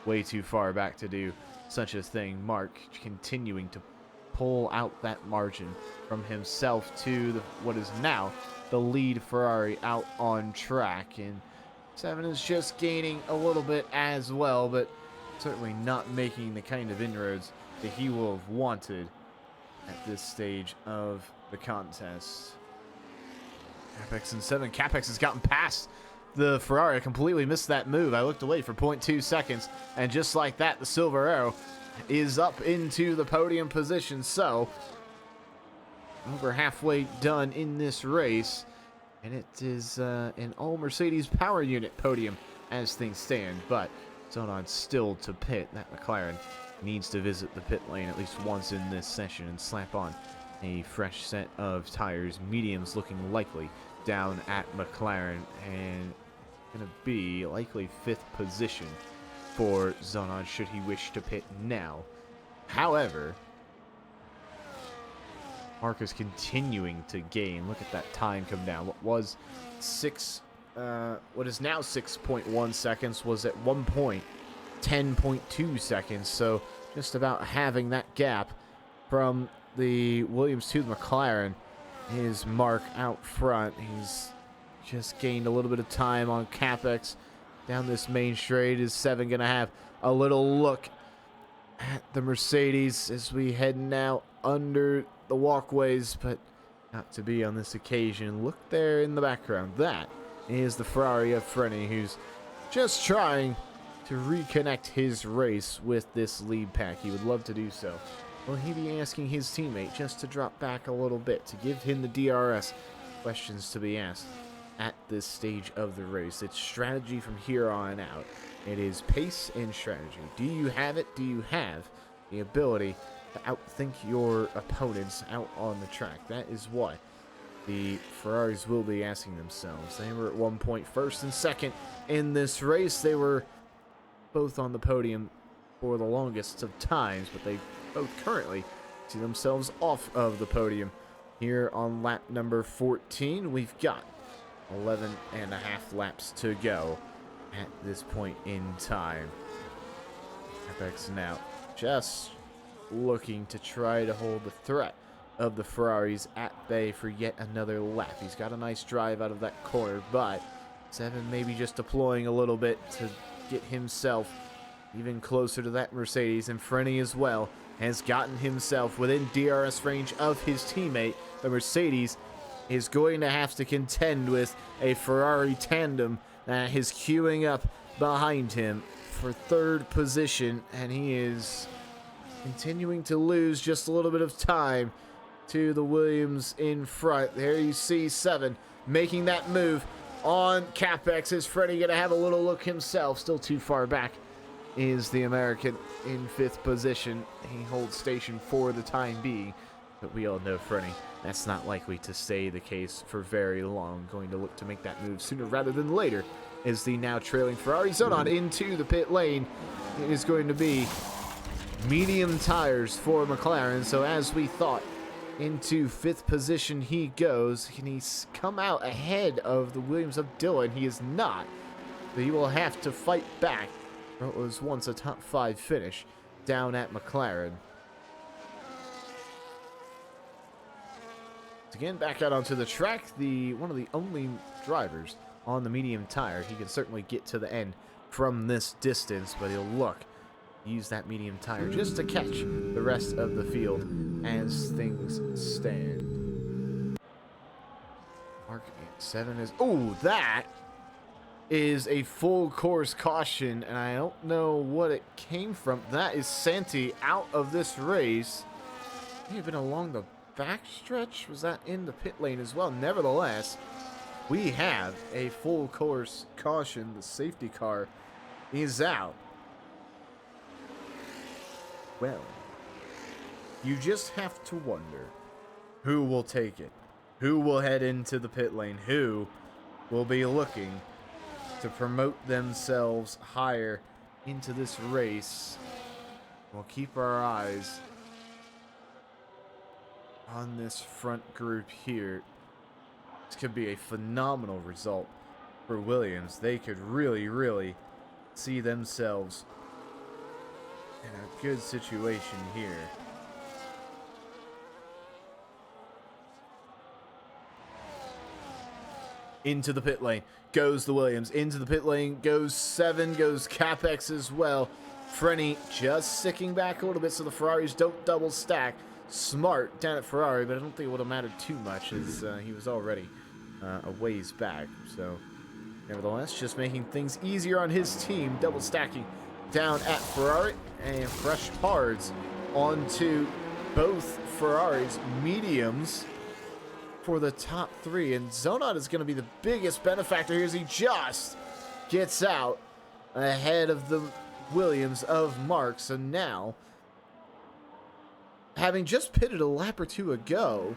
way too far back to do such a thing. Mark continuing to pull out that margin from himself to what is now the lead Ferrari out on track, and Seven is just gaining a little bit as well, but certainly not making the kind of inroads that he will have wanted at this stage of the contest. Capex and Seven. Capex has gotten past the Ferrari. I completely missed that move. I looked away for 0.2 seconds, and just like that, the Silver Arrow is up into the podium position. So, over halfway done in this race, and it is an all-Mercedes power unit podium as things stand, but Zonon still to pit. That McLaren needs to visit the pit lane at least once in this session and slap on a fresh set of tires. Mediums looking likely down at McLaren, and going to be likely 5th position for Zonon should he wish to pit now. However, Mark is continuing to gain. Look at that time come down. What was what is now 6.1 seconds was at one point 10.2 seconds. So just about having that gap from the Williams to the McLaren is Mark out front. He's just gained a little bit of time on Capex down this main straight. Is Seven going to have a little look at the Mercedes as we head now under the walkways, but not to be on this occasion. Look there in the background. That is the Ferrari of Frenny, who's just trying to reconnect his race with this lead pack. He would love to do so. Will he be asking his teammate just to drop back a little bit to give him the DRS? Questions to be asked at this stage of the race. It's strategy from here on out. It is pace and strategy. Do you have it? Do you have the ability to outthink your opponents out on the track? That is what the Ferraris will be asking themselves. They were at one point first and second in this race. They were both on the podium for the longest of times, but they both currently see themselves off of the podium. Here on lap number 14, we've got 11 and a half laps to go at this point in time. Capex now just looking to try to hold the threat of the Ferraris at bay for yet another lap. He's got a nice drive out of that corner, but Seven maybe just deploying a little bit to get himself even closer to that Mercedes, and Frenny as well has gotten himself within DRS range of his teammate. The Mercedes is going to have to contend with a Ferrari tandem that is queuing up behind him for third position, and he is continuing to lose just a little bit of time to the Williams in front. There you see Seven making that move on Capex. Is Freddie going to have a little look himself? Still too far back is the American in 5th position. He holds station for the time being, but we all know Freddie, that's not likely to stay the case for very long. Going to look to make that move sooner rather than later is the now trailing Ferrari. Zonod into the pit lane. It is going to be medium tires for McLaren, so as we thought, into 5th position he goes. Can he come out ahead of the Williams of Dillon? He is not, but he will have to fight back for what was once a top 5 finish down at McLaren. Again, back out onto the track, one of the only drivers on the medium tire. He can certainly get to the end from this distance, but he'll use that medium tire just to catch the rest of the field as things stand. Mark 7 is... Oh, that is a full course caution, and I don't know what it came from. That is Santi out of this race. He had been along the backstretch. Was that in the pit lane as well? Nevertheless, we have a full course caution. The safety car is out. Well, you just have to wonder who will take it, who will head into the pit lane, who will be looking to promote themselves higher into this race. We'll keep our eyes on this front group here. This could be a phenomenal result for Williams. They could really see themselves in a good situation here. Into the pit lane goes the Williams. Into the pit lane goes 7, goes Capex as well. Frenny just sticking back a little bit so the Ferraris don't double stack. Smart down at Ferrari, but I don't think it would have mattered too much as he was already a ways back. So, nevertheless, just making things easier on his team. Double stacking down at Ferrari, and fresh hards onto both Ferraris mediums for the top 3. And Zonod is going to be the biggest benefactor here as he just gets out ahead of the Williams of Mark. So now, having just pitted a lap or 2 ago,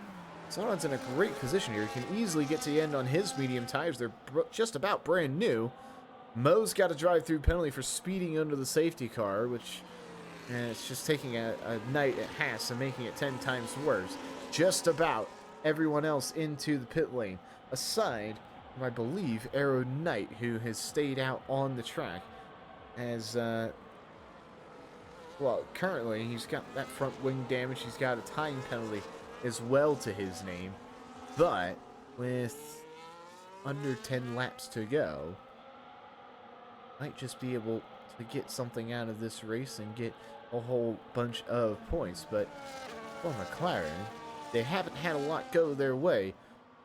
Zonod's in a great position here. He can easily get to the end on his medium tires. They're just about brand new. Mo's got a drive-through penalty for speeding under the safety car, which it's just taking a night at Haas and making it 10 times worse. Just about everyone else into the pit lane, aside from, I believe, Aero Knight, who has stayed out on the track. As, well, currently he's got that front wing damage. He's got a time penalty as well to his name. But with under 10 laps to go, might just be able to get something out of this race and get a whole bunch of points. But for McLaren, they haven't had a lot go their way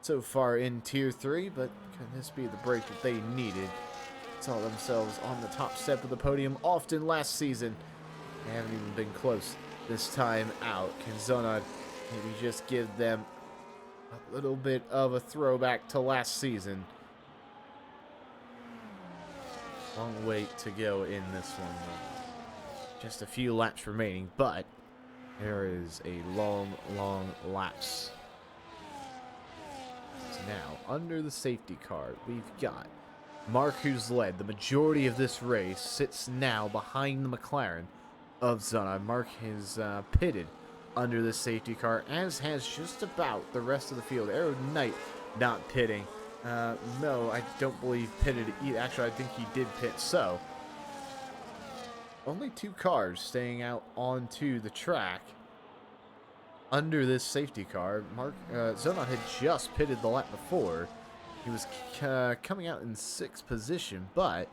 so far in Tier 3, but can this be the break that they needed? Saw themselves on the top step of the podium often last season. They haven't even been close this time out. Can Zonod maybe just give them a little bit of a throwback to last season? Long way to go in this one. Just a few laps remaining, but there is a long lapse. So now, under the safety car, we've got Mark, who's led the majority of this race, sits now behind the McLaren of Zonod. Mark has pitted under the safety car, as has just about the rest of the field. Aero Knight not pitting. No, I don't believe pitted either. Actually, I think he did pit. So, only 2 cars staying out onto the track under this safety car. Mark Zonod had just pitted the lap before. He was coming out in 6th position, but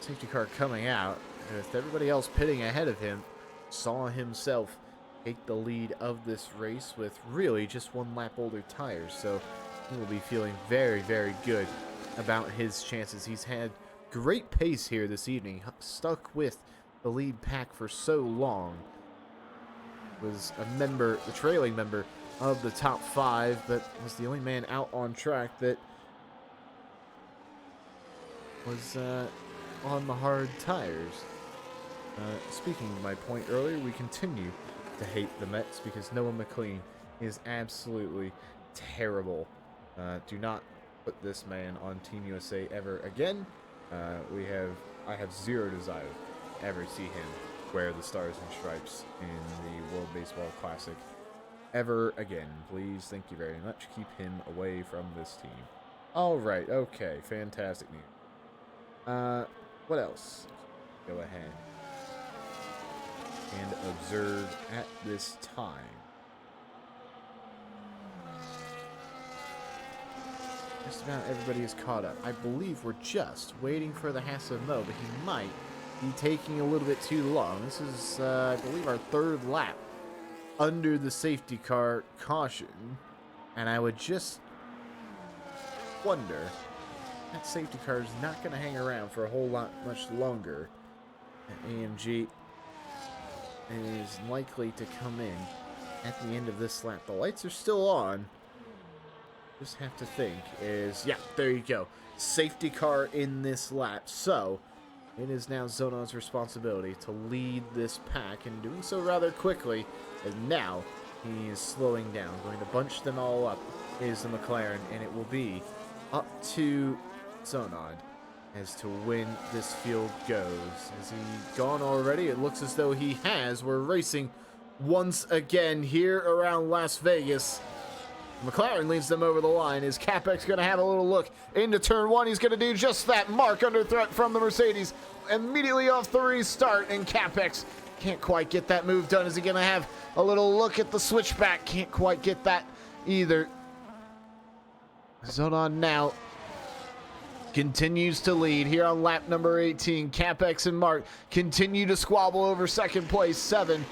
safety car coming out with everybody else pitting ahead of him, saw himself take the lead of this race with really just 1 lap older tires. So he will be feeling very good about his chances. He's had great pace here this evening, stuck with the lead pack for so long. Was the trailing member of the top 5, but was the only man out on track that was on the hard tires. Speaking of my point earlier, we continue to hate the Mets because Noah McLean is absolutely terrible. Do not put this man on Team USA ever again. I have zero desire to ever see him wear the Stars and Stripes in the World Baseball Classic ever again. Please, thank you very much. Keep him away from this team. All right, okay, fantastic news. What else? Go ahead and observe at this time. Just about everybody is caught up. I believe we're just waiting for the Hassel Mo, but he might be taking a little bit too long. This is, I believe, our third lap under the safety car caution. And I would just wonder, that safety car is not going to hang around for a whole lot much longer. And AMG is likely to come in at the end of this lap. The lights are still on. Just have to think is, yeah, there you go. Safety car in this lap. So it is now Zonon's responsibility to lead this pack, and doing so rather quickly, as now he is slowing down. Going to bunch them all up is the McLaren, and it will be up to Zonon as to when this field goes. Has he gone already? It looks as though he has. We're racing once again here around Las Vegas. McLaren leads them over the line. Is Capex going to have a little look into turn one? He's going to do just that. Mark under threat from the Mercedes immediately off the restart, and Capex can't quite get that move done. Is he going to have a little look at the switchback? Can't quite get that either. Zonon now continues to lead here on lap number 18. Capex and Mark continue to squabble over second place. 7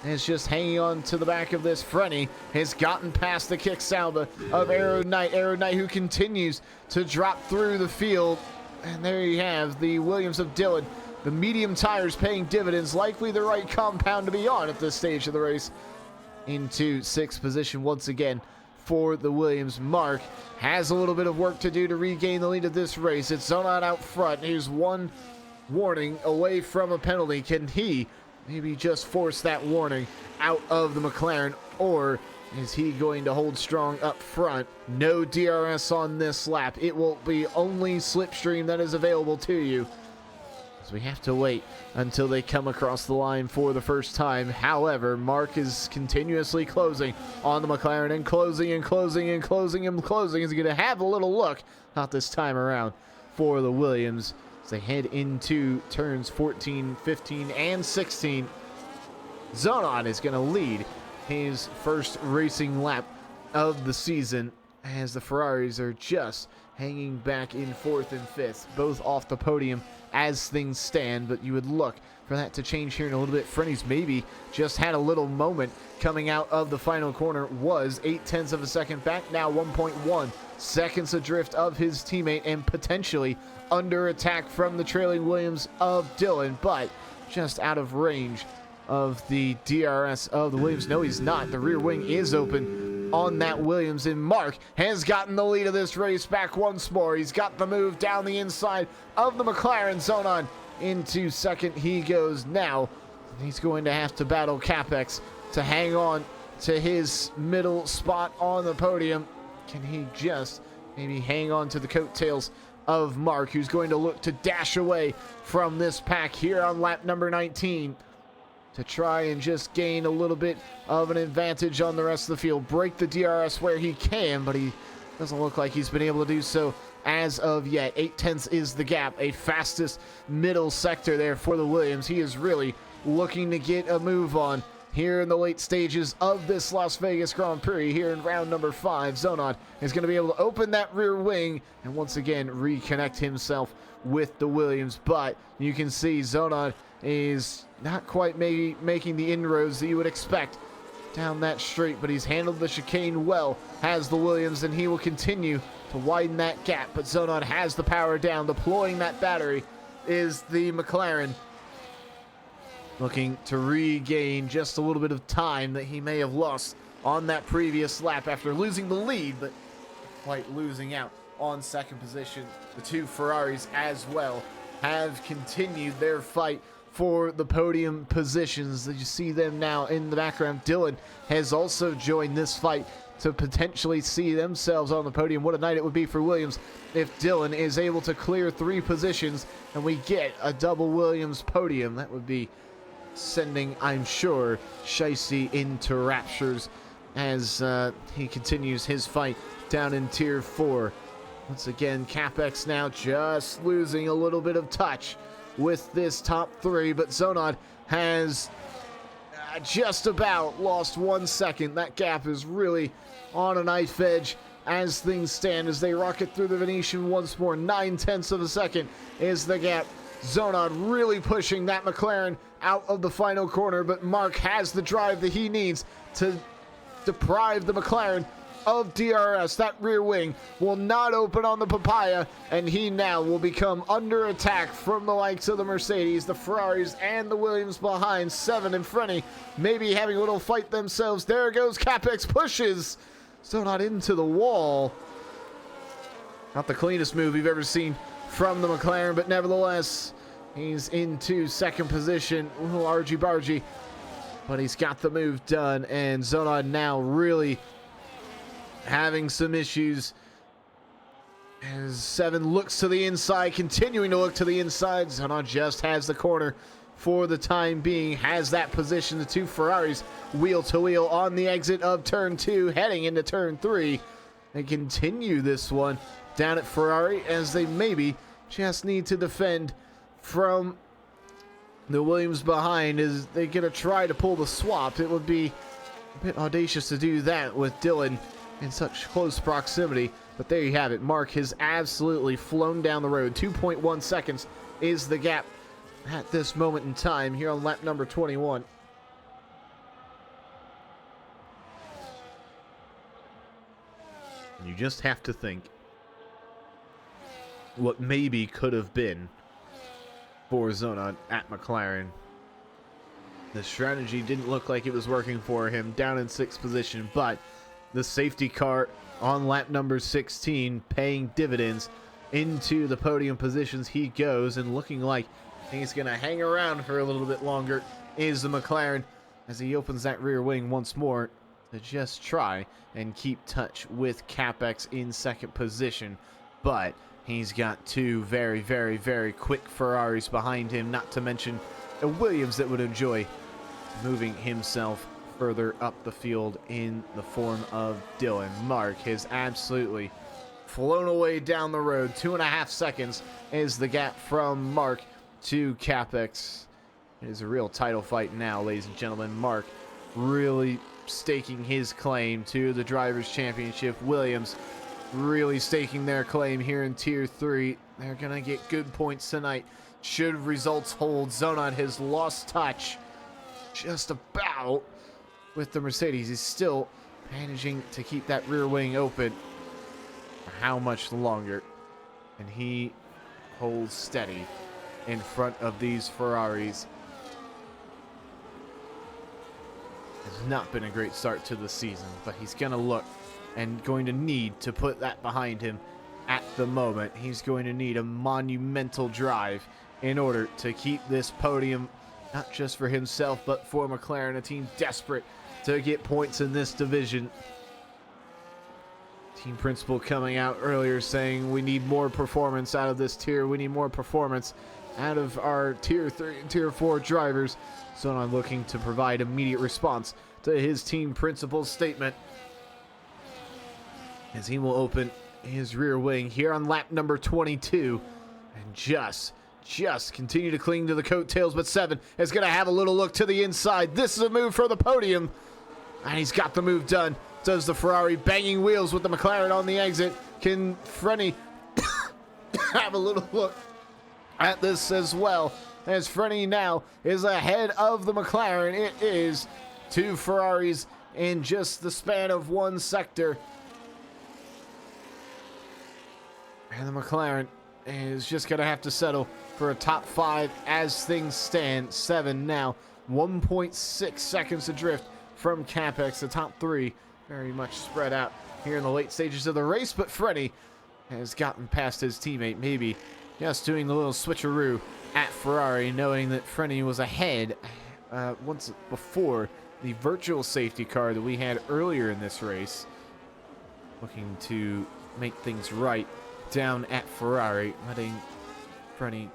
is just hanging on to the back of this. Frenny has gotten past the kick salva of Aero Knight. Aero Knight, who continues to drop through the field. And there you have the Williams of Dillon. The medium tires paying dividends. Likely the right compound to be on at this stage of the race. Into 6th position once again for the Williams. Mark has a little bit of work to do to regain the lead of this race. It's Zonon out front. Here's one warning away from a penalty. Can he maybe just force that warning out of the McLaren, or is he going to hold strong up front? No DRS on this lap. It will be only slipstream that is available to you. So we have to wait until they come across the line for the first time. However, Mark is continuously closing on the McLaren and closing and closing and closing and closing. He's going to have a little look, not this time around, for the Williams as they head into turns 14, 15, and 16. Zonon is going to lead his first racing lap of the season as the Ferraris are just hanging back in 4th and 5th, both off the podium as things stand, but you would look for that to change here in a little bit. Frenny's maybe just had a little moment coming out of the final corner, was 0.8 of a second back, now 1.1 seconds adrift of his teammate and potentially under attack from the trailing Williams of Dillon, but just out of range of the DRS of the Williams. No, he's not. The rear wing is open on that Williams, and Mark has gotten the lead of this race back once more. He's got the move down the inside of the McLaren. Zonon into second he goes now. He's going to have to battle Capex to hang on to his middle spot on the podium. Can he just maybe hang on to the coattails of Mark, who's going to look to dash away from this pack here on lap number 19 to try and just gain a little bit of an advantage on the rest of the field. Break the DRS where he can, but he doesn't look like he's been able to do so as of yet. 0.8 is the gap, a fastest middle sector there for the Williams. He is really looking to get a move on here in the late stages of this Las Vegas Grand Prix. Here in round number 5, Zonon is going to be able to open that rear wing and once again reconnect himself with the Williams. But you can see Zonon is not quite making the inroads that you would expect down that straight, but he's handled the chicane well, has the Williams, and he will continue to widen that gap. But Zonon has the power down. Deploying that battery is the McLaren, looking to regain just a little bit of time that he may have lost on that previous lap after losing the lead, but quite losing out on second position. The two Ferraris as well have continued their fight for the podium positions. You see them now in the background. Dylan has also joined this fight to potentially see themselves on the podium. What a night it would be for Williams if Dylan is able to clear 3 positions and we get a double Williams podium. That would be sending, I'm sure, Shicey into raptures as he continues his fight down in Tier 4. Once again, CapEx now just losing a little bit of touch with this top 3, but Zonod has just about lost 1 second. That gap is really on a knife edge as things stand as they rocket through the Venetian once more. 9/10 of a second is the gap. Zonod really pushing that McLaren out of the final corner, but Mark has the drive that he needs to deprive the McLaren of DRS. That rear wing will not open on the papaya, and he now will become under attack from the likes of the Mercedes, the Ferraris, and the Williams behind. 7 in front, maybe having a little fight themselves. There goes CapEx, pushes Zonod into the wall. Not the cleanest move we've ever seen from the McLaren, but nevertheless, he's into second position. A little argy-bargy, but he's got the move done, and Zonod now really having some issues as 7 looks to the inside, continuing to look to the inside. Zonod just has the corner for the time being, has that position. The two Ferraris wheel to wheel on the exit of turn 2, heading into turn 3. They continue this one down at Ferrari as they maybe just need to defend from the Williams behind. Is they gonna try to pull the swap? It would be a bit audacious to do that with Dylan in such close proximity, but there you have it. Mark has absolutely flown down the road. 2.1 seconds is the gap at this moment in time here on lap number 21. You just have to think what maybe could have been for Zonod at McLaren. The strategy didn't look like it was working for him down in 6th position, but the safety car on lap number 16 paying dividends. Into the podium positions he goes, and looking like he's going to hang around for a little bit longer is the McLaren as he opens that rear wing once more to just try and keep touch with CapEx in second position. But he's got 2 very, very, very quick Ferraris behind him, not to mention a Williams that would enjoy moving himself further up the field in the form of Dylan. Mark has absolutely flown away down the road. 2.5 seconds is the gap from Mark to CapEx. It is a real title fight now, ladies and gentlemen. Mark really staking his claim to the Drivers' Championship. Williams really staking their claim here in Tier 3. They're going to get good points tonight should results hold. Zonod has lost touch just about with the Mercedes. He's still managing to keep that rear wing open. For how much longer? And he holds steady in front of these Ferraris. It's not been a great start to the season, but he's going to look and going to need to put that behind him at the moment. He's going to need a monumental drive in order to keep this podium, not just for himself, but for McLaren, a team desperate to get points in this division. Team principal coming out earlier saying we need more performance out of this tier. We need more performance out of our Tier 3 and Tier 4 drivers. So I'm looking to provide immediate response to his team principal's statement as he will open his rear wing here on lap number 22 and just continue to cling to the coattails, but 7 is going to have a little look to the inside. This is a move for the podium, and he's got the move done. Does the Ferrari, banging wheels with the McLaren on the exit. Can Frenny have a little look at this as well, as Frenny now is ahead of the McLaren. It is 2 Ferraris in just the span of 1 sector. And the McLaren is just going to have to settle for a top 5 as things stand. 7 now, 1.6 seconds adrift from CapEx. The top 3 very much spread out here in the late stages of the race, but Freddy has gotten past his teammate, maybe just doing a little switcheroo at Ferrari, knowing that Frenny was ahead once before the virtual safety car that we had earlier in this race. Looking to make things right down at Ferrari, letting Frenny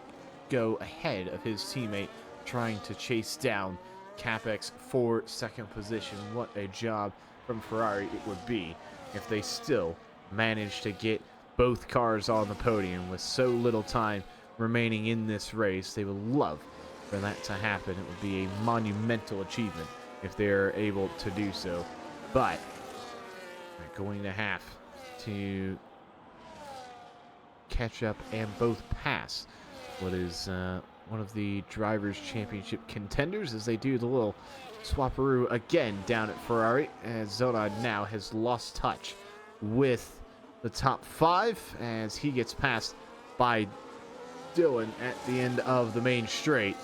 go ahead of his teammate, trying to chase down Capex for second position. What a job from Ferrari it would be if they still managed to get both cars on the podium with so little time remaining in this race. They would love for that to happen. It would be a monumental achievement if they're able to do so. But they're going to have to catch up and both pass what is one of the Drivers' Championship contenders as they do the little swapperoo again down at Ferrari, as Zonad now has lost touch with the top 5 as he gets passed by Dylan at the end of the main straight.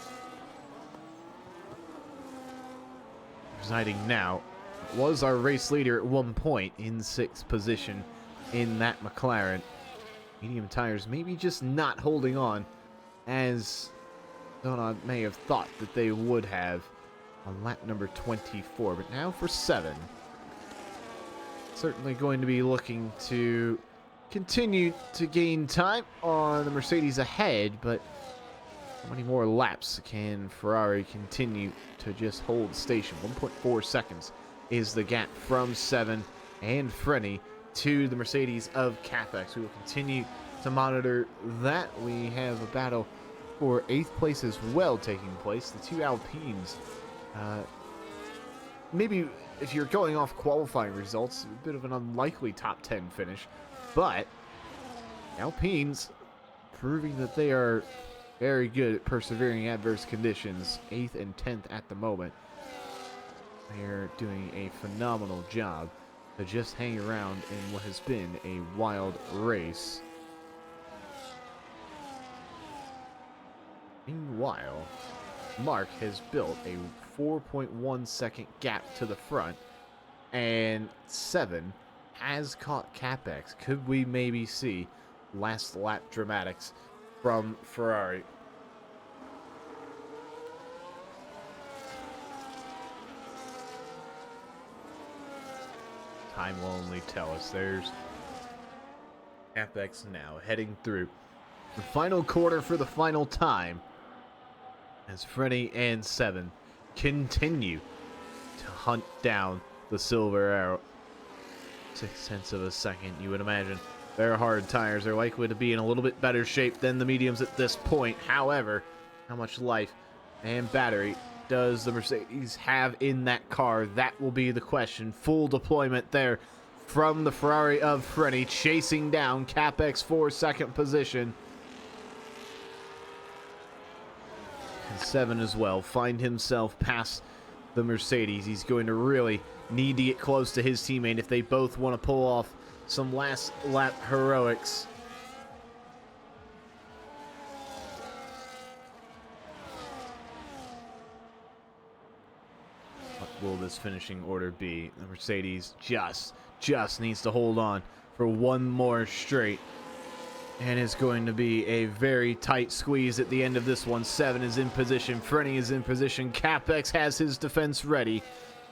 Presiding now was our race leader at one point in 6th position in that McLaren. Medium tires maybe just not holding on as Donald may have thought that they would have on lap number 24, but now for 7. Certainly going to be looking to continue to gain time on the Mercedes ahead, but how many more laps can Ferrari continue to just hold station? 1.4 seconds is the gap from 7 and Frenny to the Mercedes of Capex. We will continue to monitor that. We have a battle for 8th place as well taking place. The 2 Alpines, maybe if you're going off qualifying results, a bit of an unlikely top 10 finish, but Alpines proving that they are very good at persevering adverse conditions. 8th and 10th at the moment. They are doing a phenomenal job to just hang around in what has been a wild race. Meanwhile, Mark has built a 4.1 second gap to the front, and 7 has caught Capex. Could we maybe see last lap dramatics from Ferrari? Time will only tell us. There's Capex now heading through the final quarter for the final time as Frenny and 7 continue to hunt down the silver arrow. 0.6 of a second, you would imagine. Their hard tires are likely to be in a little bit better shape than the mediums at this point. However, how much life and battery does the Mercedes have in that car? That will be the question. Full deployment there from the Ferrari of Frenny, chasing down Capex for second position. And 7 as well, find himself past the Mercedes. He's going to really need to get close to his teammate if they both want to pull off some last lap heroics. What will this finishing order be? The Mercedes just needs to hold on for one more straight. And it's going to be a very tight squeeze at the end of this one. 7 is in position. Frenny is in position. Capex has his defense ready.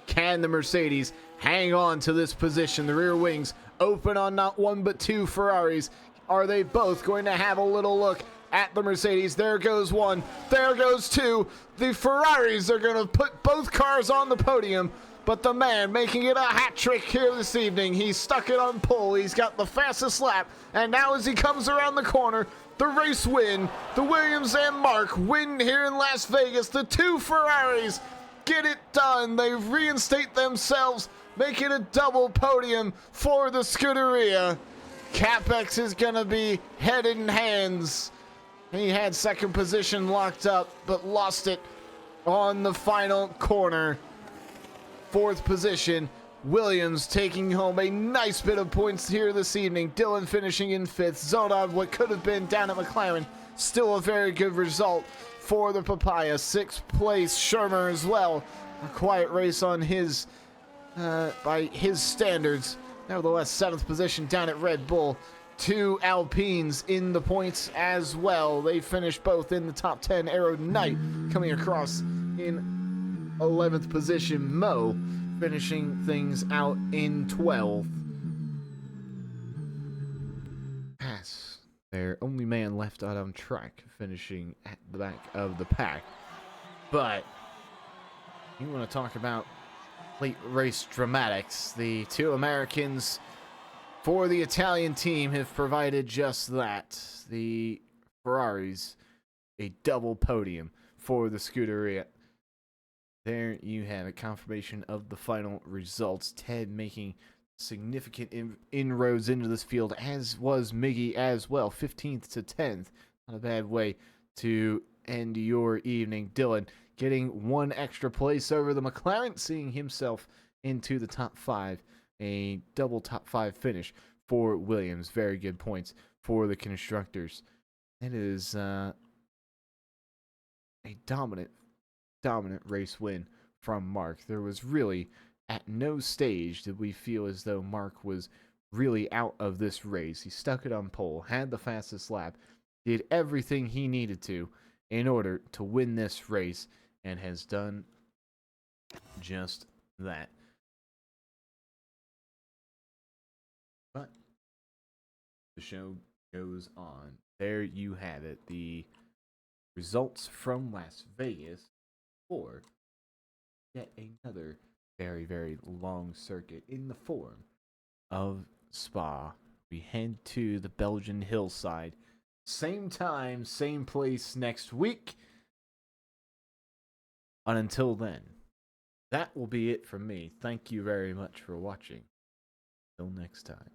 Can the Mercedes hang on to this position? The rear wings open on not one but 2 Ferraris. Are they both going to have a little look at the Mercedes? There goes 1. There goes 2. The Ferraris are going to put both cars on the podium. But the man making it a hat trick here this evening. He stuck it on pole. He's got the fastest lap. And now as he comes around the corner, the race win. The Williams and Mark win here in Las Vegas. The 2 Ferraris get it done. They reinstate themselves, make it a double podium for the Scuderia. Capex is going to be head in hands. He had second position locked up, but lost it on the final corner. 4th position, Williams taking home a nice bit of points here this evening. Dylan finishing in 5th. Zonad, what could have been down at McLaren, still a very good result for the Papaya. 6th place, Shermer as well. A quiet race on his, by his standards. Nevertheless, 7th position down at Red Bull. two Alpines in the points as well. They finished both in the top 10. Aero Knight coming across in 11th position. Mo finishing things out in 12th. Pass, their only man left out on track, finishing at the back of the pack. But you want to talk about late race dramatics. The two Americans for the Italian team have provided just that. The Ferraris, a double podium for the Scuderia. There you have a confirmation of the final results. Ted making significant inroads into this field, as was Miggy as well. 15th to 10th. Not a bad way to end your evening. Dylan getting one extra place over the McLaren, seeing himself into the top 5. A double top 5 finish for Williams. Very good points for the constructors. It is a dominant race win from Mark. There was really, at no stage did we feel as though Mark was really out of this race. He stuck it on pole, had the fastest lap, did everything he needed to in order to win this race, and has done just that. But the show goes on. There you have it. The results from Las Vegas for yet another very, very long circuit in the form of Spa. We head to the Belgian hillside. Same time, same place next week. And until then, that will be it from me. Thank you very much for watching. Till next time.